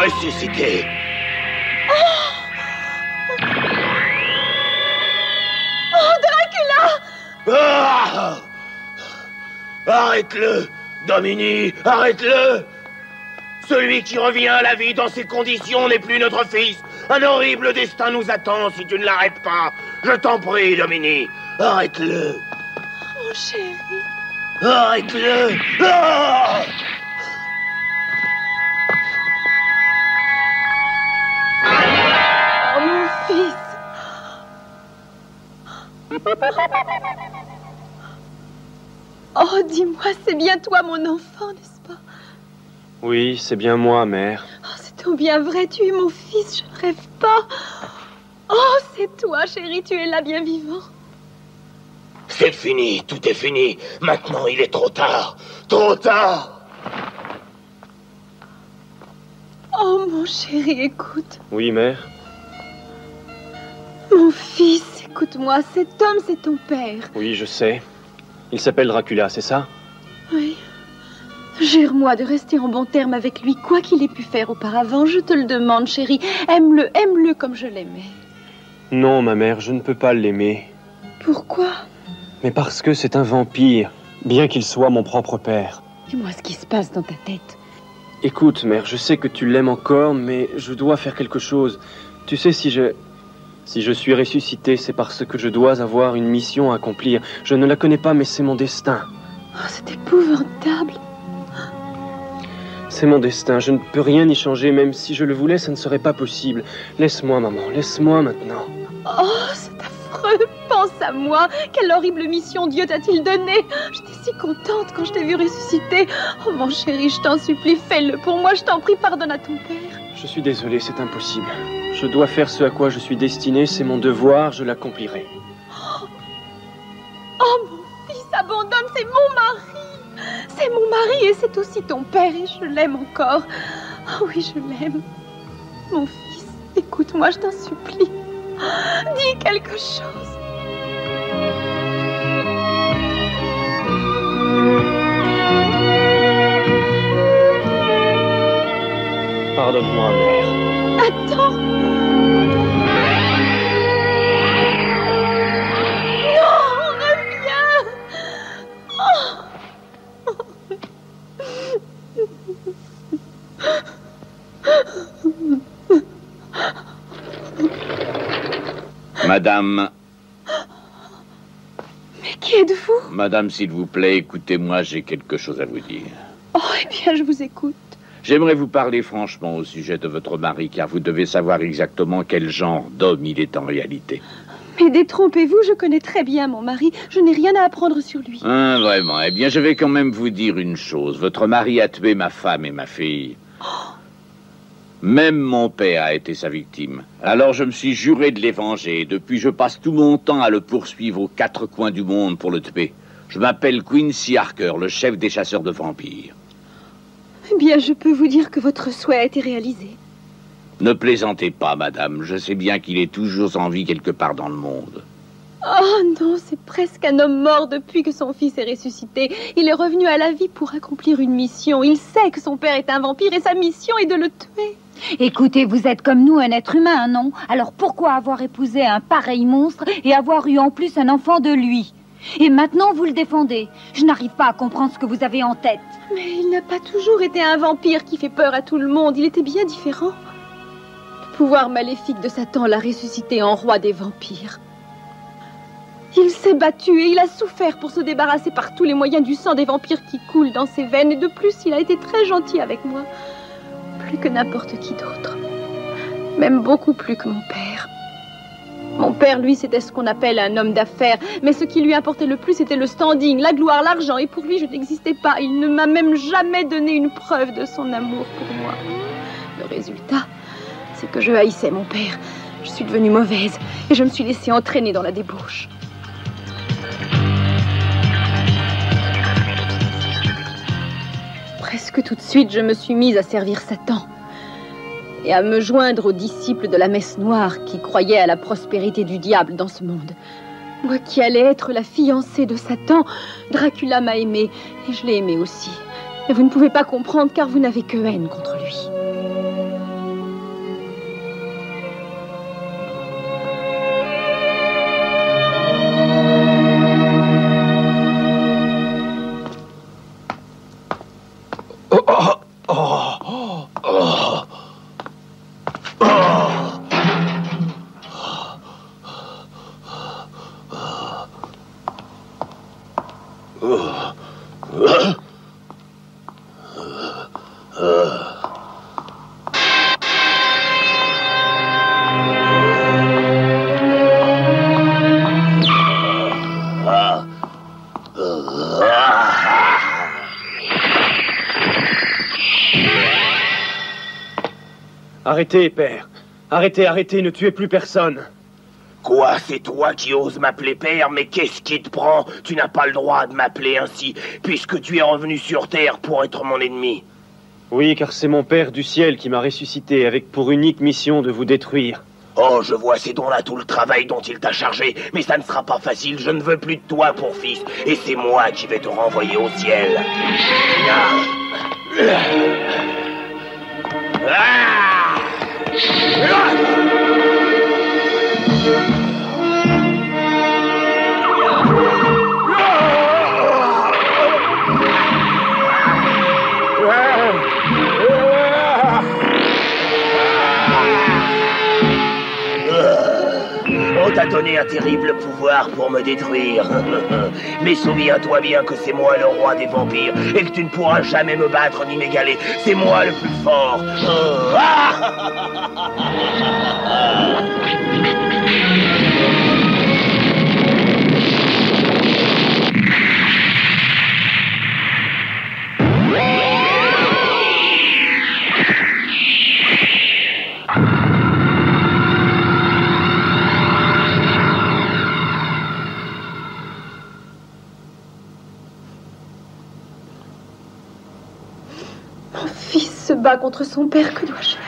Ressuscité. Oh, Dracula! Ah! Arrête-le, Domini, arrête-le! Celui qui revient à la vie dans ces conditions n'est plus notre fils. Un horrible destin nous attend si tu ne l'arrêtes pas. Je t'en prie, Domini, arrête-le. Mon chéri. Arrête-le. Ah! Oh, mon fils. Oh, dis-moi, c'est bien toi, mon enfant, n'est-ce pas? Oui, c'est bien moi, mère. Oh, c'est donc bien vrai, tu es mon fils, je ne rêve pas. Oh, c'est toi, chéri, tu es là, bien vivant. C'est fini, tout est fini. Maintenant, il est trop tard. Trop tard. Oh, mon chéri, écoute. Oui, mère. Mon fils, écoute-moi, cet homme, c'est ton père. Oui, je sais. Il s'appelle Dracula, c'est ça? Oui. Jure-moi de rester en bon terme avec lui, quoi qu'il ait pu faire auparavant. Je te le demande, chéri. Aime-le, aime-le comme je l'aimais. Non, ma mère, je ne peux pas l'aimer. Pourquoi? Mais parce que c'est un vampire, bien qu'il soit mon propre père. Dis-moi ce qui se passe dans ta tête. Écoute, mère, je sais que tu l'aimes encore, mais je dois faire quelque chose. Tu sais, si je suis ressuscité, c'est parce que je dois avoir une mission à accomplir. Je ne la connais pas, mais c'est mon destin. Oh, c'est épouvantable. C'est mon destin, je ne peux rien y changer, même si je le voulais, ça ne serait pas possible. Laisse-moi, maman, laisse-moi maintenant. Oh, c'est affreux. Pense à moi. Quelle horrible mission Dieu t'a-t-il donnée? J'étais si contente quand je t'ai vu ressusciter. Oh, mon chéri, je t'en supplie, fais-le pour moi. Je t'en prie, pardonne à ton père. Je suis désolé, c'est impossible. Je dois faire ce à quoi je suis destiné, c'est mon devoir, je l'accomplirai. Oh, mon fils, abandonne, c'est mon mari. C'est mon mari et c'est aussi ton père et je l'aime encore. Oh oui, je l'aime. Mon fils, écoute-moi, je t'en supplie. Dis quelque chose. Pardonne-moi, mère. Attends. Non, reviens. Madame. Mais qui êtes-vous? Madame, s'il vous plaît, écoutez-moi, j'ai quelque chose à vous dire. Eh bien, je vous écoute. J'aimerais vous parler franchement au sujet de votre mari, car vous devez savoir exactement quel genre d'homme il est en réalité. Mais détrompez-vous, je connais très bien mon mari. Je n'ai rien à apprendre sur lui. Vraiment. Eh bien, je vais quand même vous dire une chose. Votre mari a tué ma femme et ma fille. Même mon père a été sa victime. Alors je me suis juré de les venger. Depuis, je passe tout mon temps à le poursuivre aux quatre coins du monde pour le tuer. Je m'appelle Quincy Harker, le chef des chasseurs de vampires. Eh bien, je peux vous dire que votre souhait a été réalisé. Ne plaisantez pas, madame. Je sais bien qu'il est toujours en vie quelque part dans le monde. Oh non, c'est presque un homme mort depuis que son fils est ressuscité. Il est revenu à la vie pour accomplir une mission. Il sait que son père est un vampire et sa mission est de le tuer. Écoutez, vous êtes comme nous, un être humain, non? Alors pourquoi avoir épousé un pareil monstre et avoir eu en plus un enfant de lui? Et maintenant, vous le défendez. Je n'arrive pas à comprendre ce que vous avez en tête. Mais il n'a pas toujours été un vampire qui fait peur à tout le monde. Il était bien différent. Le pouvoir maléfique de Satan l'a ressuscité en roi des vampires. Il s'est battu et il a souffert pour se débarrasser par tous les moyens du sang des vampires qui coule dans ses veines. Et de plus, il a été très gentil avec moi. Plus que n'importe qui d'autre. Même beaucoup plus que mon père. Mon père, lui, c'était ce qu'on appelle un homme d'affaires. Mais ce qui lui importait le plus, c'était le standing, la gloire, l'argent. Et pour lui, je n'existais pas. Il ne m'a même jamais donné une preuve de son amour pour moi. Le résultat, c'est que je haïssais mon père. Je suis devenue mauvaise et je me suis laissée entraîner dans la débauche. Presque tout de suite, je me suis mise à servir Satan et à me joindre aux disciples de la messe noire qui croyaient à la prospérité du diable dans ce monde. Moi qui allais être la fiancée de Satan, Dracula m'a aimée et je l'ai aimé aussi. Mais vous ne pouvez pas comprendre car vous n'avez que haine contre lui. Arrêtez, père. Arrêtez, ne tuez plus personne. Quoi, c'est toi qui oses m'appeler père? Mais qu'est-ce qui te prend? Tu n'as pas le droit de m'appeler ainsi, puisque tu es revenu sur Terre pour être mon ennemi. Oui, car c'est mon père du ciel qui m'a ressuscité, avec pour unique mission de vous détruire. Oh, je vois, c'est donc là tout le travail dont il t'a chargé, mais ça ne sera pas facile, je ne veux plus de toi pour fils, et c'est moi qui vais te renvoyer au ciel. On t'a donné un terrible pouvoir pour me détruire. Mais souviens-toi bien que c'est moi le roi des vampires et que tu ne pourras jamais me battre ni m'égaler. C'est moi le plus fort. Mon fils se bat contre son père, que dois-je faire?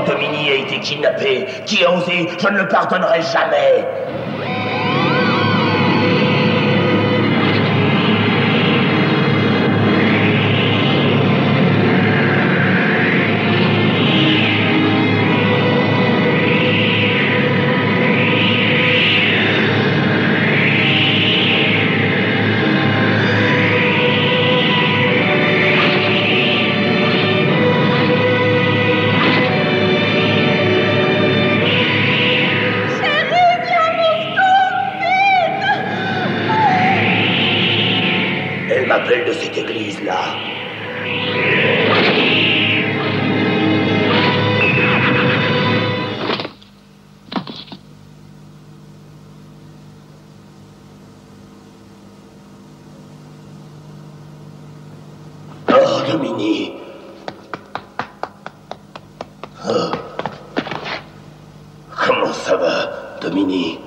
Domini a été kidnappé. Qui a osé? Je ne le pardonnerai jamais. Domini. Oh. Comment ça va, Domini?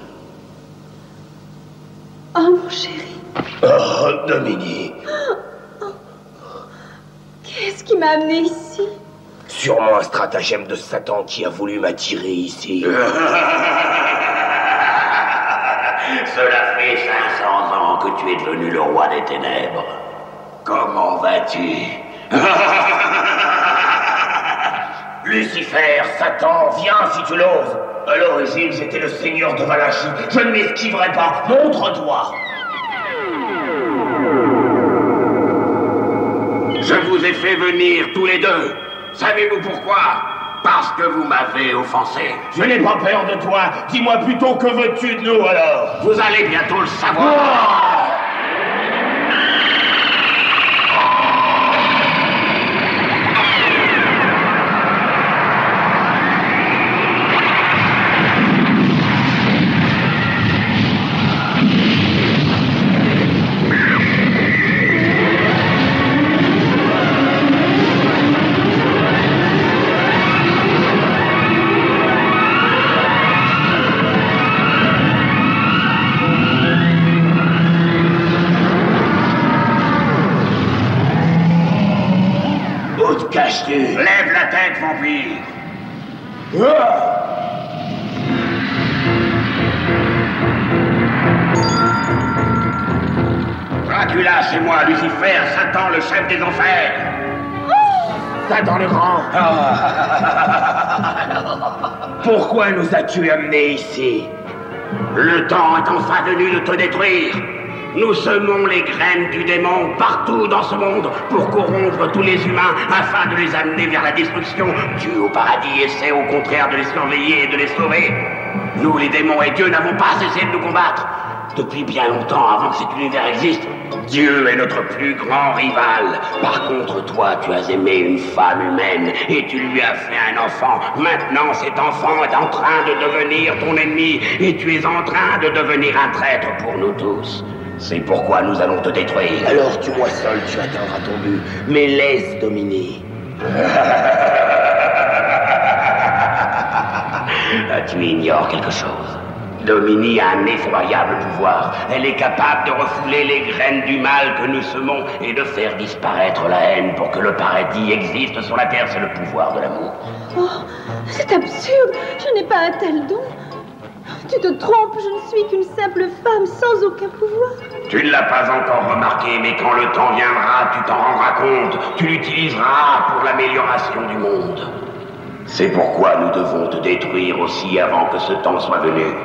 Oh, mon chéri. Oh, Domini. Qu'est-ce qui m'a amené ici? Sûrement un stratagème de Satan qui a voulu m'attirer ici. Cela fait 500 ans que tu es devenu le roi des ténèbres. Comment vas-tu? Lucifer, Satan, viens si tu l'oses. À l'origine, j'étais le seigneur de Valachie. Je ne m'esquiverai pas. Montre-toi. Je vous ai fait venir tous les deux. Savez-vous pourquoi? Parce que vous m'avez offensé. Je n'ai pas peur de toi. Dis-moi plutôt que veux-tu de nous alors? Vous allez bientôt le savoir. Lève la tête, vampire. Dracula, c'est moi, Lucifer, Satan, le chef des enfers. Satan le grand. Pourquoi nous as-tu amenés ici? Le temps est enfin venu de te détruire. Nous semons les graines du démon partout dans ce monde pour corrompre tous les humains afin de les amener vers la destruction. Dieu au paradis essaie au contraire de les surveiller et de les sauver. Nous, les démons et Dieu, n'avons pas cessé de nous combattre. Depuis bien longtemps, avant que cet univers existe, Dieu est notre plus grand rival. Par contre, toi, tu as aimé une femme humaine et tu lui as fait un enfant. Maintenant, cet enfant est en train de devenir ton ennemi et tu es en train de devenir un traître pour nous tous. C'est pourquoi nous allons te détruire. Alors tue-moi seul, tu atteindras ton but. Mais laisse Domini. Tu ignores quelque chose. Domini a un effroyable pouvoir. Elle est capable de refouler les graines du mal que nous semons et de faire disparaître la haine pour que le paradis existe sur la terre. C'est le pouvoir de l'amour. Oh, c'est absurde. Je n'ai pas un tel don. Tu te trompes, je ne suis qu'une simple femme sans aucun pouvoir. Tu ne l'as pas encore remarqué, mais quand le temps viendra, tu t'en rendras compte. Tu l'utiliseras pour l'amélioration du monde. C'est pourquoi nous devons te détruire aussi avant que ce temps soit venu.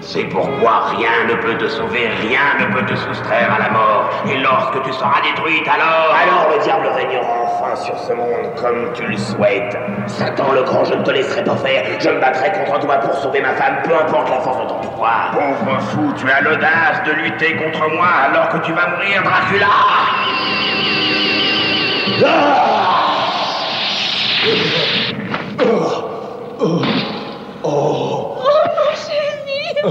C'est pourquoi rien ne peut te sauver, rien ne peut te soustraire à la mort. Et lorsque tu seras détruite, Alors le diable régnera enfin sur ce monde comme tu le souhaites. Satan le grand, je ne te laisserai pas faire. Je me battrai contre toi pour sauver ma femme, peu importe la force de ton pouvoir. Pauvre fou, tu as l'audace de lutter contre moi alors que tu vas mourir, Dracula. Oh, mon chéri. Oh,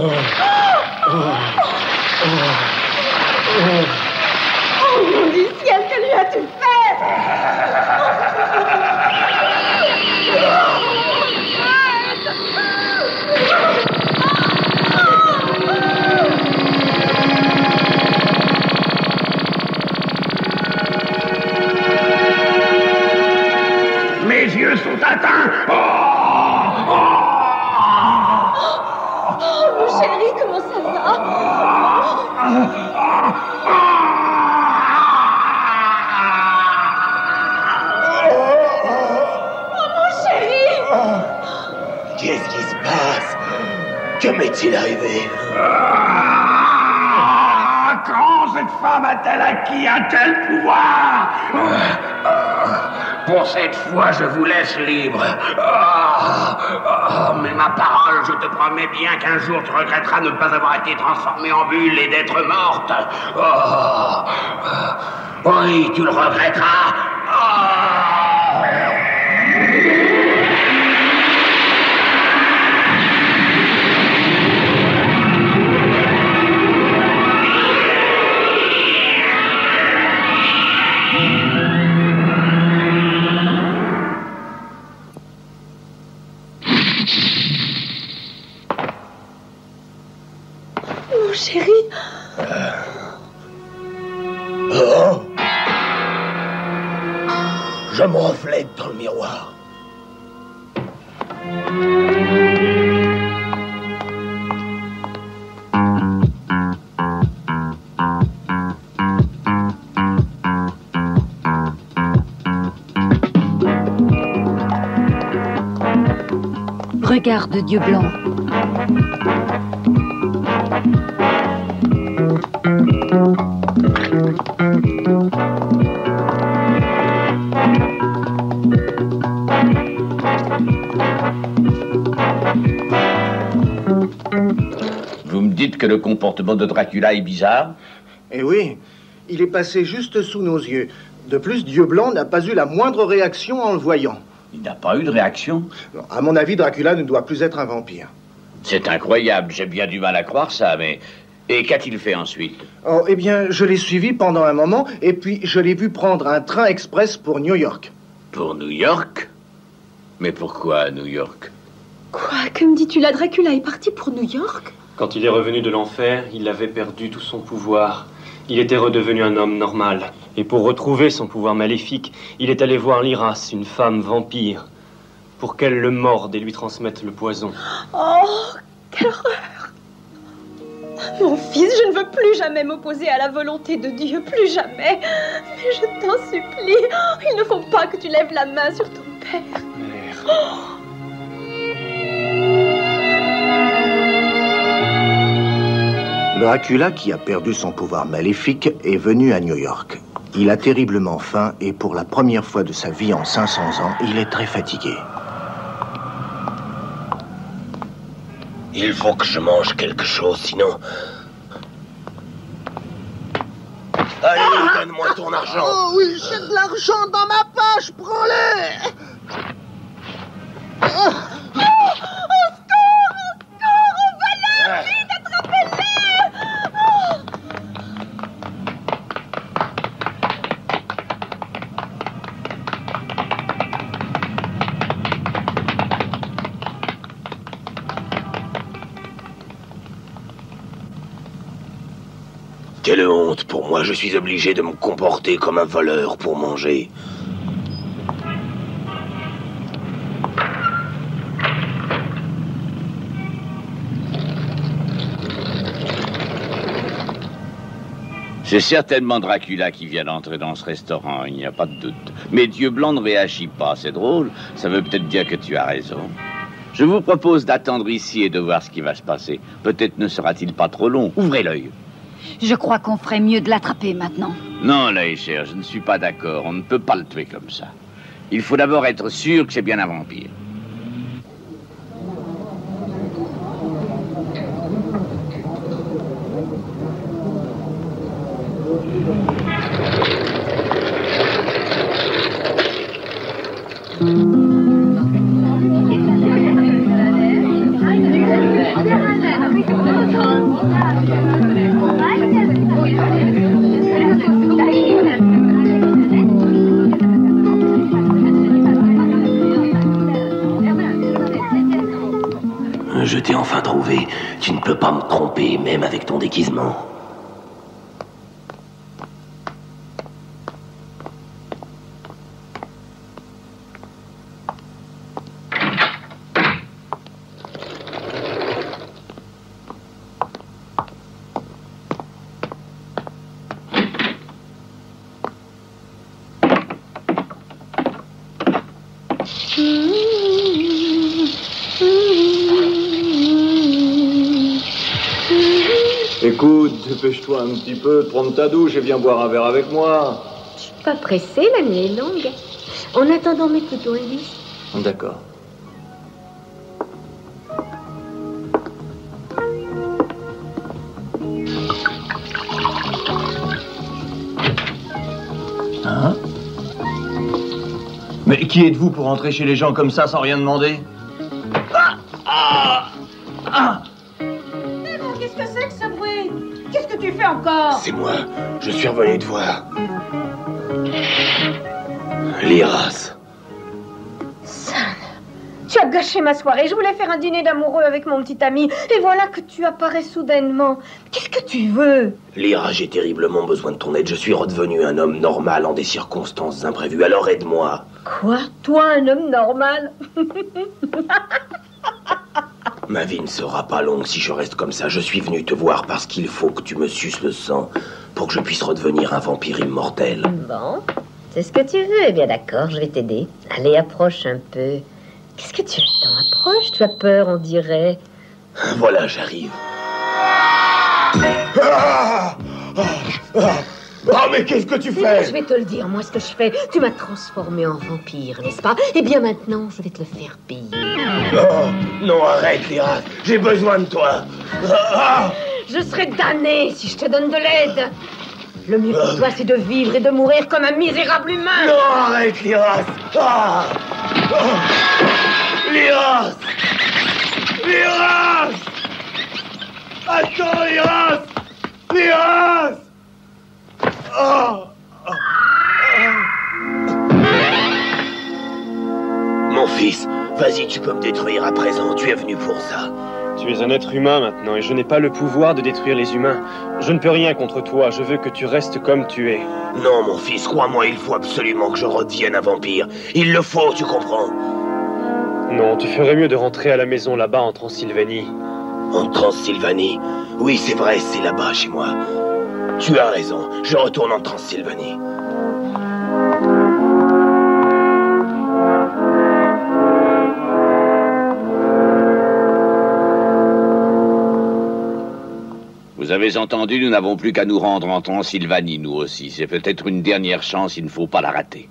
mon Dieu, ciel, que lui as-tu fait? Mes yeux sont atteints. Oh, mon chéri, comment ça va? Oh, mon chéri! Qu'est-ce qui se passe? Que m'est-il arrivé? Quand cette femme a-t-elle acquis un tel pouvoir? Pour cette fois, je vous laisse libre. Mais ma parole, je te promets bien qu'un jour tu regretteras de ne pas avoir été transformée en bulle et d'être morte. Oui, tu le regretteras. chérie. Oh. Je me reflète dans le miroir. Regarde, Dieu blanc. Vous me dites que le comportement de Dracula est bizarre? Eh oui, il est passé juste sous nos yeux. De plus, Dieu blanc n'a pas eu la moindre réaction en le voyant. Il n'a pas eu de réaction? Non, à mon avis, Dracula ne doit plus être un vampire. C'est incroyable, j'ai bien du mal à croire ça, mais... Et qu'a-t-il fait ensuite? Oh, eh bien, je l'ai suivi pendant un moment, et puis je l'ai vu prendre un train express pour New York. Pour New York? Mais pourquoi New York? Quoi? Que me dis-tu là? Dracula est parti pour New York? Quand il est revenu de l'enfer, il avait perdu tout son pouvoir. Il était redevenu un homme normal. Et pour retrouver son pouvoir maléfique, il est allé voir Lyras, une femme vampire, pour qu'elle le morde et lui transmette le poison. Oh, quelle horreur! Mon fils, je ne veux plus jamais m'opposer à la volonté de Dieu, plus jamais. Mais je t'en supplie, il ne faut pas que tu lèves la main sur ton père. Mère. Oh. Dracula, qui a perdu son pouvoir maléfique, est venu à New York. Il a terriblement faim et pour la première fois de sa vie en 500 ans, il est très fatigué. Il faut que je mange quelque chose, sinon... Allez, donne-moi ton argent. Oh oui, j'ai de l'argent dans ma poche, prends-le. Au secours, on va là, vite, attrapez-les. Quelle honte pour moi, je suis obligé de me comporter comme un voleur pour manger. C'est certainement Dracula qui vient d'entrer dans ce restaurant, il n'y a pas de doute. Mais Dieu blanc ne réagit pas, c'est drôle, ça veut peut-être dire que tu as raison. Je vous propose d'attendre ici et de voir ce qui va se passer. Peut-être ne sera-t-il pas trop long. Ouvrez l'œil. Je crois qu'on ferait mieux de l'attraper maintenant. Non, Leisher, je ne suis pas d'accord. On ne peut pas le tuer comme ça. Il faut d'abord être sûr que c'est bien un vampire. Je t'ai enfin trouvé. Tu ne peux pas me tromper, même avec ton déguisement. Écoute, dépêche-toi un petit peu de prendre ta douche et viens boire un verre avec moi. Je suis pas pressée, la nuit est longue. En attendant, mets plutôt un lit. D'accord. Hein? Mais qui êtes-vous pour entrer chez les gens comme ça sans rien demander? Qu'est-ce que c'est que ce bruit? Qu'est-ce que tu fais encore? C'est moi. Je suis revenu te voir. Lyras. Son, tu as as gâché ma soirée. Je voulais faire un dîner d'amoureux avec mon petit ami. Et voilà que tu apparais soudainement. Qu'est-ce que tu veux? Lyra, j'ai terriblement besoin de ton aide. Je suis redevenu un homme normal en des circonstances imprévues. Alors aide-moi. Quoi? Toi, un homme normal? Ma vie ne sera pas longue si je reste comme ça. Je suis venu te voir parce qu'il faut que tu me suces le sang pour que je puisse redevenir un vampire immortel. Bon, c'est ce que tu veux. Eh bien d'accord, je vais t'aider. Allez, approche un peu. Qu'est-ce que tu attends? Approche, tu as peur, on dirait. Voilà, j'arrive. Oh, mais qu'est-ce que tu fais? Je vais te le dire, moi, ce que je fais. Tu m'as transformé en vampire, n'est-ce pas? Eh bien, maintenant, je vais te le faire payer. Oh, non, arrête, Lyra. J'ai besoin de toi. Je serai damnée si je te donne de l'aide. Le mieux pour toi, c'est de vivre et de mourir comme un misérable humain. Non, arrête, Lyra. Lyra! Lyra! Attends, Lyra! Lyra! Mon fils, vas-y, tu peux me détruire à présent. Tu es venu pour ça. Tu es un être humain maintenant et je n'ai pas le pouvoir de détruire les humains. Je ne peux rien contre toi, je veux que tu restes comme tu es. Non, mon fils, crois-moi, il faut absolument que je redevienne un vampire. Il le faut, tu comprends? Non, tu ferais mieux de rentrer à la maison là-bas en Transylvanie. En Transylvanie? Oui, c'est vrai, c'est là-bas chez moi. Tu as raison, je retourne en Transylvanie. Vous avez entendu, nous n'avons plus qu'à nous rendre en Transylvanie, nous aussi. C'est peut-être une dernière chance, il ne faut pas la rater.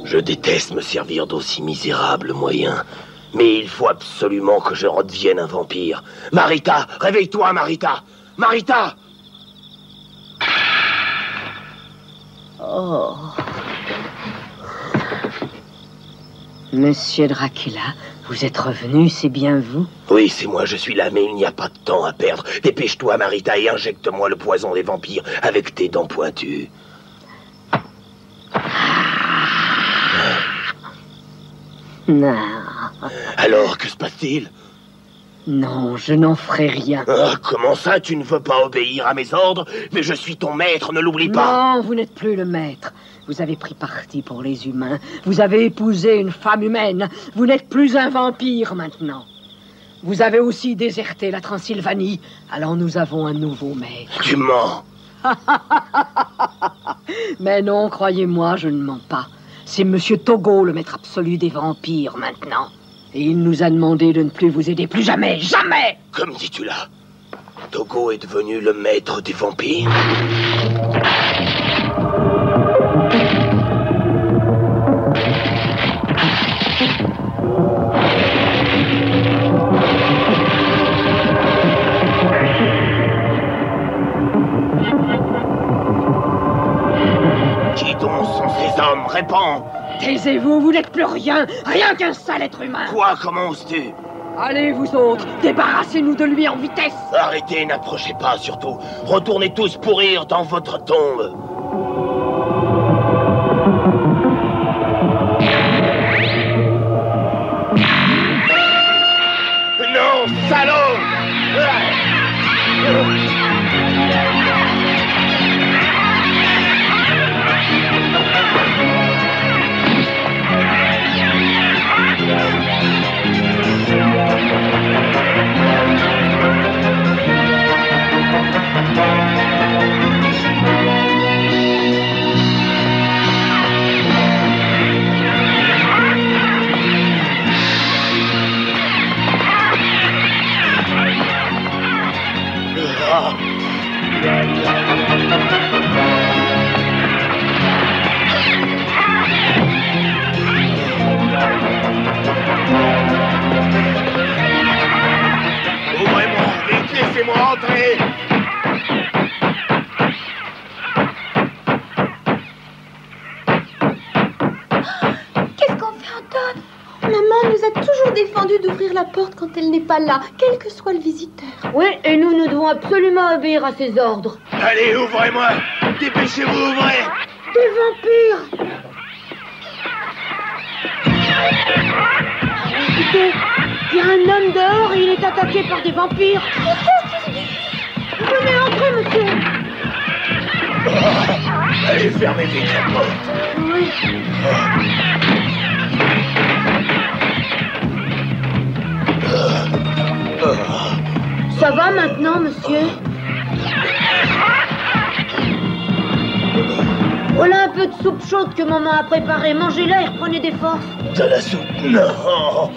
Je déteste me servir d'aussi misérable moyen. Mais il faut absolument que je redevienne un vampire. Marita, réveille-toi, Marita! Marita! Oh. Monsieur Dracula, vous êtes revenu, c'est bien vous? Oui, c'est moi, je suis là, mais il n'y a pas de temps à perdre. Dépêche-toi, Marita, et injecte-moi le poison des vampires avec tes dents pointues. Non. Alors, que se passe-t-il? Non, je n'en ferai rien. Ah, comment ça, tu ne veux pas obéir à mes ordres? Mais je suis ton maître, ne l'oublie pas. Non, vous n'êtes plus le maître. Vous avez pris parti pour les humains. Vous avez épousé une femme humaine. Vous n'êtes plus un vampire maintenant. Vous avez aussi déserté la Transylvanie. Alors nous avons un nouveau maître. Tu mens. Mais non, croyez-moi, je ne mens pas. C'est Monsieur Togo, le maître absolu des vampires, maintenant. Et il nous a demandé de ne plus vous aider, plus jamais, jamais! Comme dis-tu là? Togo est devenu le maître des vampires? Qui donc sont ces hommes? Réponds! Taisez-vous, vous n'êtes plus rien, rien qu'un sale être humain! Quoi? Comment oses-tu? Allez, vous autres, débarrassez-nous de lui en vitesse! Arrêtez, n'approchez pas, surtout. Retournez tous pourrir dans votre tombe. Non, salaud! rentrer. Qu'est-ce qu'on fait, Anton? Maman nous a toujours défendu d'ouvrir la porte quand elle n'est pas là, quel que soit le visiteur. Oui, et nous devons absolument obéir à ses ordres. Allez, ouvrez-moi. Dépêchez-vous, ouvrez. Des vampires! Écoutez, il y a un homme dehors et il est attaqué par des vampires. Venez entrer, monsieur. Allez, fermez vite la porte. Oui. Ça va maintenant, monsieur? Voilà un peu de soupe chaude que maman a préparée. Mangez-la et reprenez des forces. De la soupe? Non.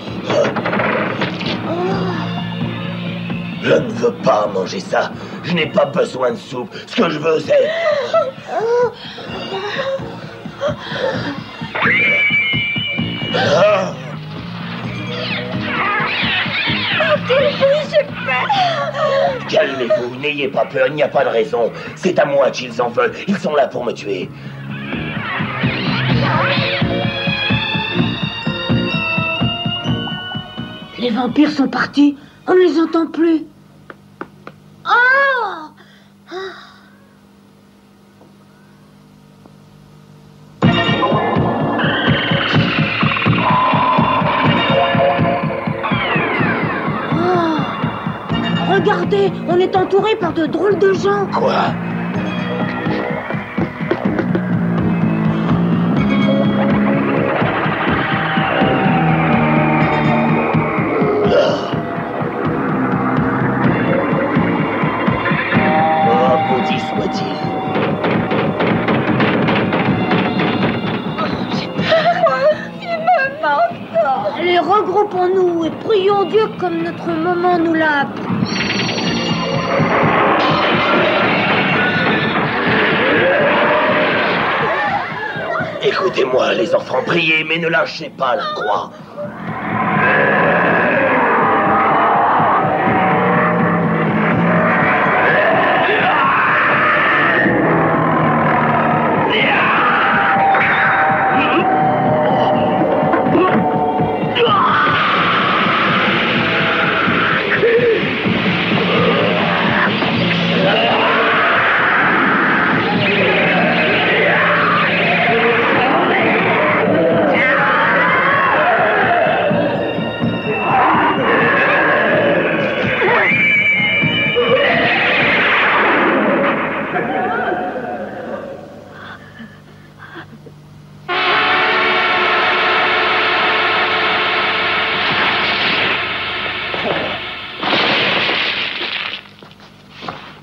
Je ne veux pas manger ça. Je n'ai pas besoin de soupe. Ce que je veux, c'est... Calmez-vous, n'ayez pas peur, il n'y a pas de raison. C'est à moi qu'ils en veulent. Ils sont là pour me tuer. Les vampires sont partis. On ne les entend plus. Oh! Regardez, on est entouré par de drôles de gens. Quoi? Maudit soit-il. Allez, regroupons-nous et prions Dieu comme notre maman nous l'a appris. Écoutez-moi, les enfants, priez, mais ne lâchez pas la croix.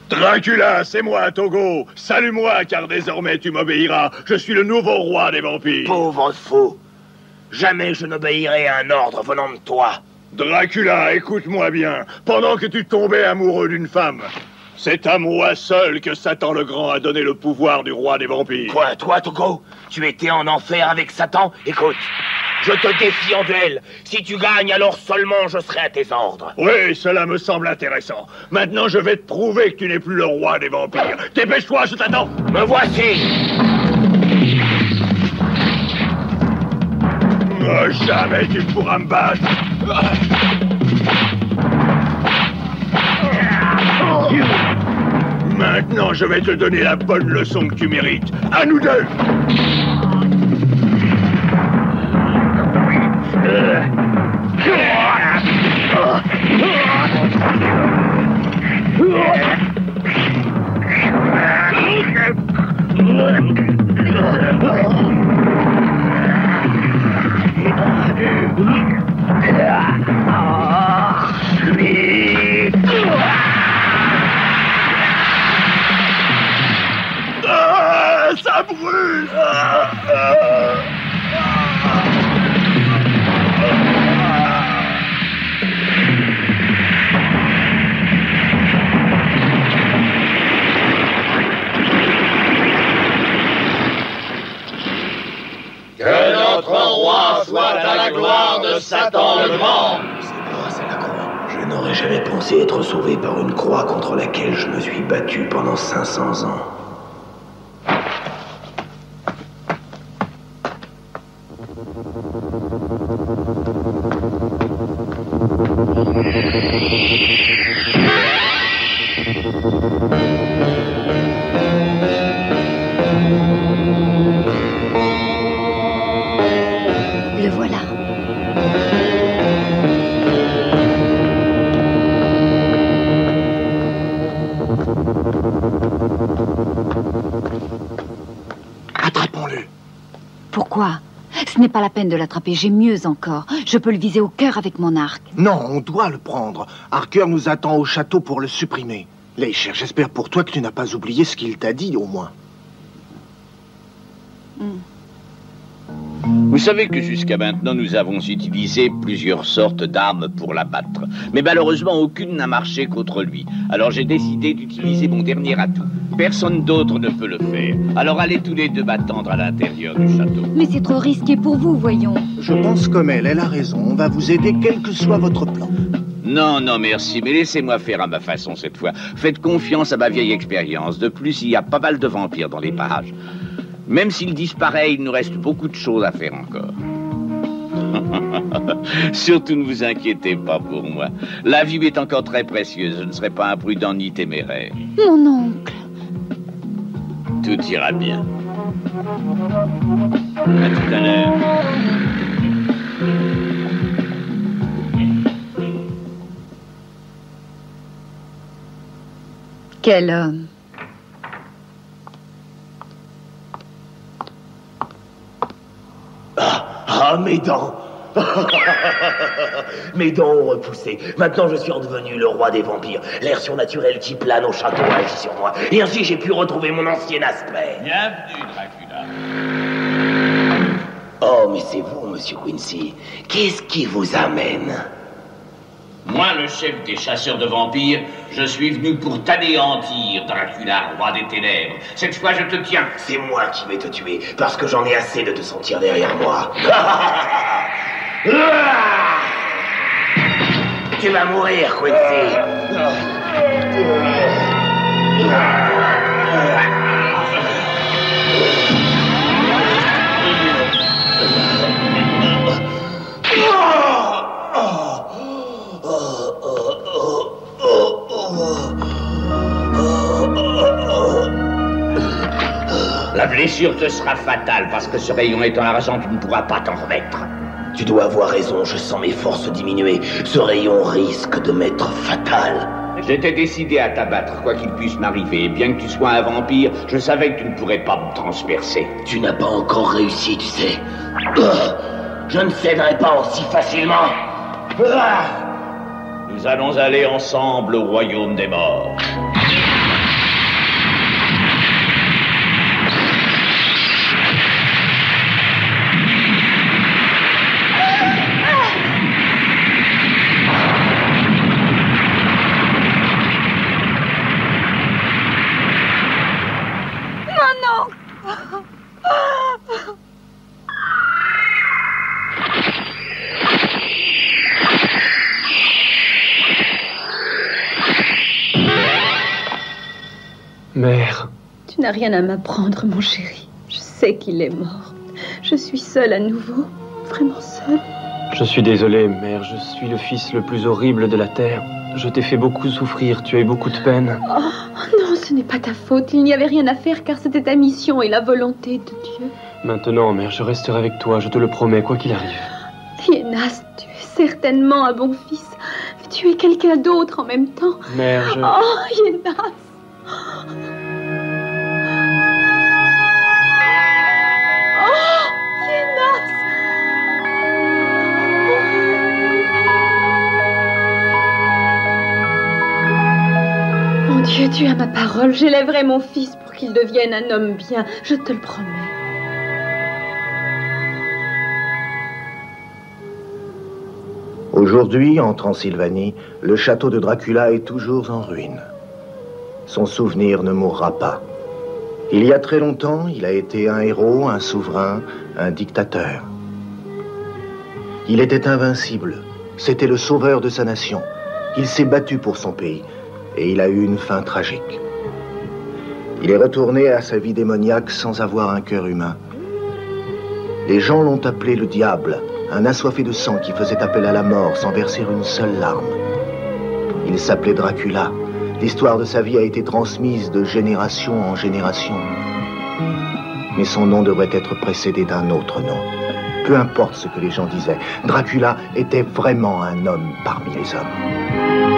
Dracula, c'est moi, Togo. Salue-moi, car désormais tu m'obéiras. Je suis le nouveau roi des vampires. Pauvre fou. Jamais je n'obéirai à un ordre venant de toi. Dracula, écoute-moi bien. Pendant que tu tombais amoureux d'une femme, c'est à moi seul que Satan le Grand a donné le pouvoir du roi des vampires. Quoi, toi, Togo? Tu étais en enfer avec Satan? Écoute, je te défie en duel. Si tu gagnes, alors seulement je serai à tes ordres. Oui, cela me semble intéressant. Maintenant, je vais te prouver que tu n'es plus le roi des vampires. Dépêche-toi, je t'attends. Me voici. Jamais tu pourras me battre. Maintenant, je vais te donner la bonne leçon que tu mérites. À nous deux. Ça brûle. Que notre roi soit à la gloire de Satan le Grand. C'est grâce à la croix. Je Je n'aurais jamais pensé être sauvé par une croix contre laquelle je me suis battu pendant 500 ans. Le voilà. Attrapons-le. Pourquoi? Ce n'est pas la peine de l'attraper, j'ai mieux encore. Je peux le viser au cœur avec mon arc. Non, on doit le prendre. Harker nous attend au château pour le supprimer. Leisher, j'espère pour toi que tu n'as pas oublié ce qu'il t'a dit, au moins. Vous savez que jusqu'à maintenant, nous avons utilisé plusieurs sortes d'armes pour l'abattre. Mais malheureusement, aucune n'a marché contre lui. Alors j'ai décidé d'utiliser mon dernier atout. Personne d'autre ne peut le faire. Alors allez tous les deux m'attendre à l'intérieur du château. Mais c'est trop risqué pour vous, voyons. Je pense comme elle a raison. On va vous aider quel que soit votre plan. Non, non, merci, mais laissez-moi faire à ma façon cette fois. Faites confiance à ma vieille expérience. De plus, il y a pas mal de vampires dans les parages. Même s'il disparaît, il nous reste beaucoup de choses à faire encore. Surtout ne vous inquiétez pas pour moi. La vie est encore très précieuse. Je ne serai pas imprudent ni téméraire. Mon oncle. Tout ira bien. À tout à l'heure. Quel homme. Ah, mes dents. Mes dents ont repoussé. Maintenant, je suis redevenu le roi des vampires. L'air surnaturel qui plane au château a agi sur moi. Et ainsi, j'ai pu retrouver mon ancien aspect. Bienvenue, Dracula. Oh, mais c'est vous, monsieur Quincy. Qu'est-ce qui vous amène? Moi, le chef des chasseurs de vampires, je suis venu pour t'anéantir, Dracula, roi des ténèbres. Cette fois, je te tiens. C'est moi qui vais te tuer, parce que j'en ai assez de te sentir derrière moi. Tu vas mourir, Quincy. La blessure te sera fatale, parce que ce rayon étant arrasant, tu ne pourras pas t'en remettre. Tu dois avoir raison, je sens mes forces diminuer. Ce rayon risque de m'être fatal. J'étais décidé à t'abattre, quoi qu'il puisse m'arriver. Et bien que tu sois un vampire, je savais que tu ne pourrais pas me transpercer. Tu n'as pas encore réussi, tu sais. Je ne céderai pas aussi facilement. Nous allons aller ensemble au royaume des morts. Mère. Tu n'as rien à m'apprendre, mon chéri. Je sais qu'il est mort. Je suis seule à nouveau. Vraiment seule. Je suis désolé, mère. Je suis le fils le plus horrible de la terre. Je t'ai fait beaucoup souffrir. Tu as eu beaucoup de peine. Oh non, ce n'est pas ta faute. Il n'y avait rien à faire car c'était ta mission et la volonté de Dieu. Maintenant, mère, je resterai avec toi. Je te le promets, quoi qu'il arrive. Yenas, tu es certainement un bon fils. Tu es quelqu'un d'autre en même temps. Mère, je... Oh, Yenas. Mon Dieu, tu as ma parole. J'élèverai mon fils pour qu'il devienne un homme bien. Je te le promets. Aujourd'hui, en Transylvanie, le château de Dracula est toujours en ruine. Son souvenir ne mourra pas. Il y a très longtemps, il a été un héros, un souverain, un dictateur. Il était invincible. C'était le sauveur de sa nation. Il s'est battu pour son pays et il a eu une fin tragique. Il est retourné à sa vie démoniaque sans avoir un cœur humain. Les gens l'ont appelé le diable, un assoiffé de sang qui faisait appel à la mort sans verser une seule larme. Il s'appelait Dracula. L'histoire de sa vie a été transmise de génération en génération. Mais son nom devrait être précédé d'un autre nom. Peu importe ce que les gens disaient, Dracula était vraiment un homme parmi les hommes.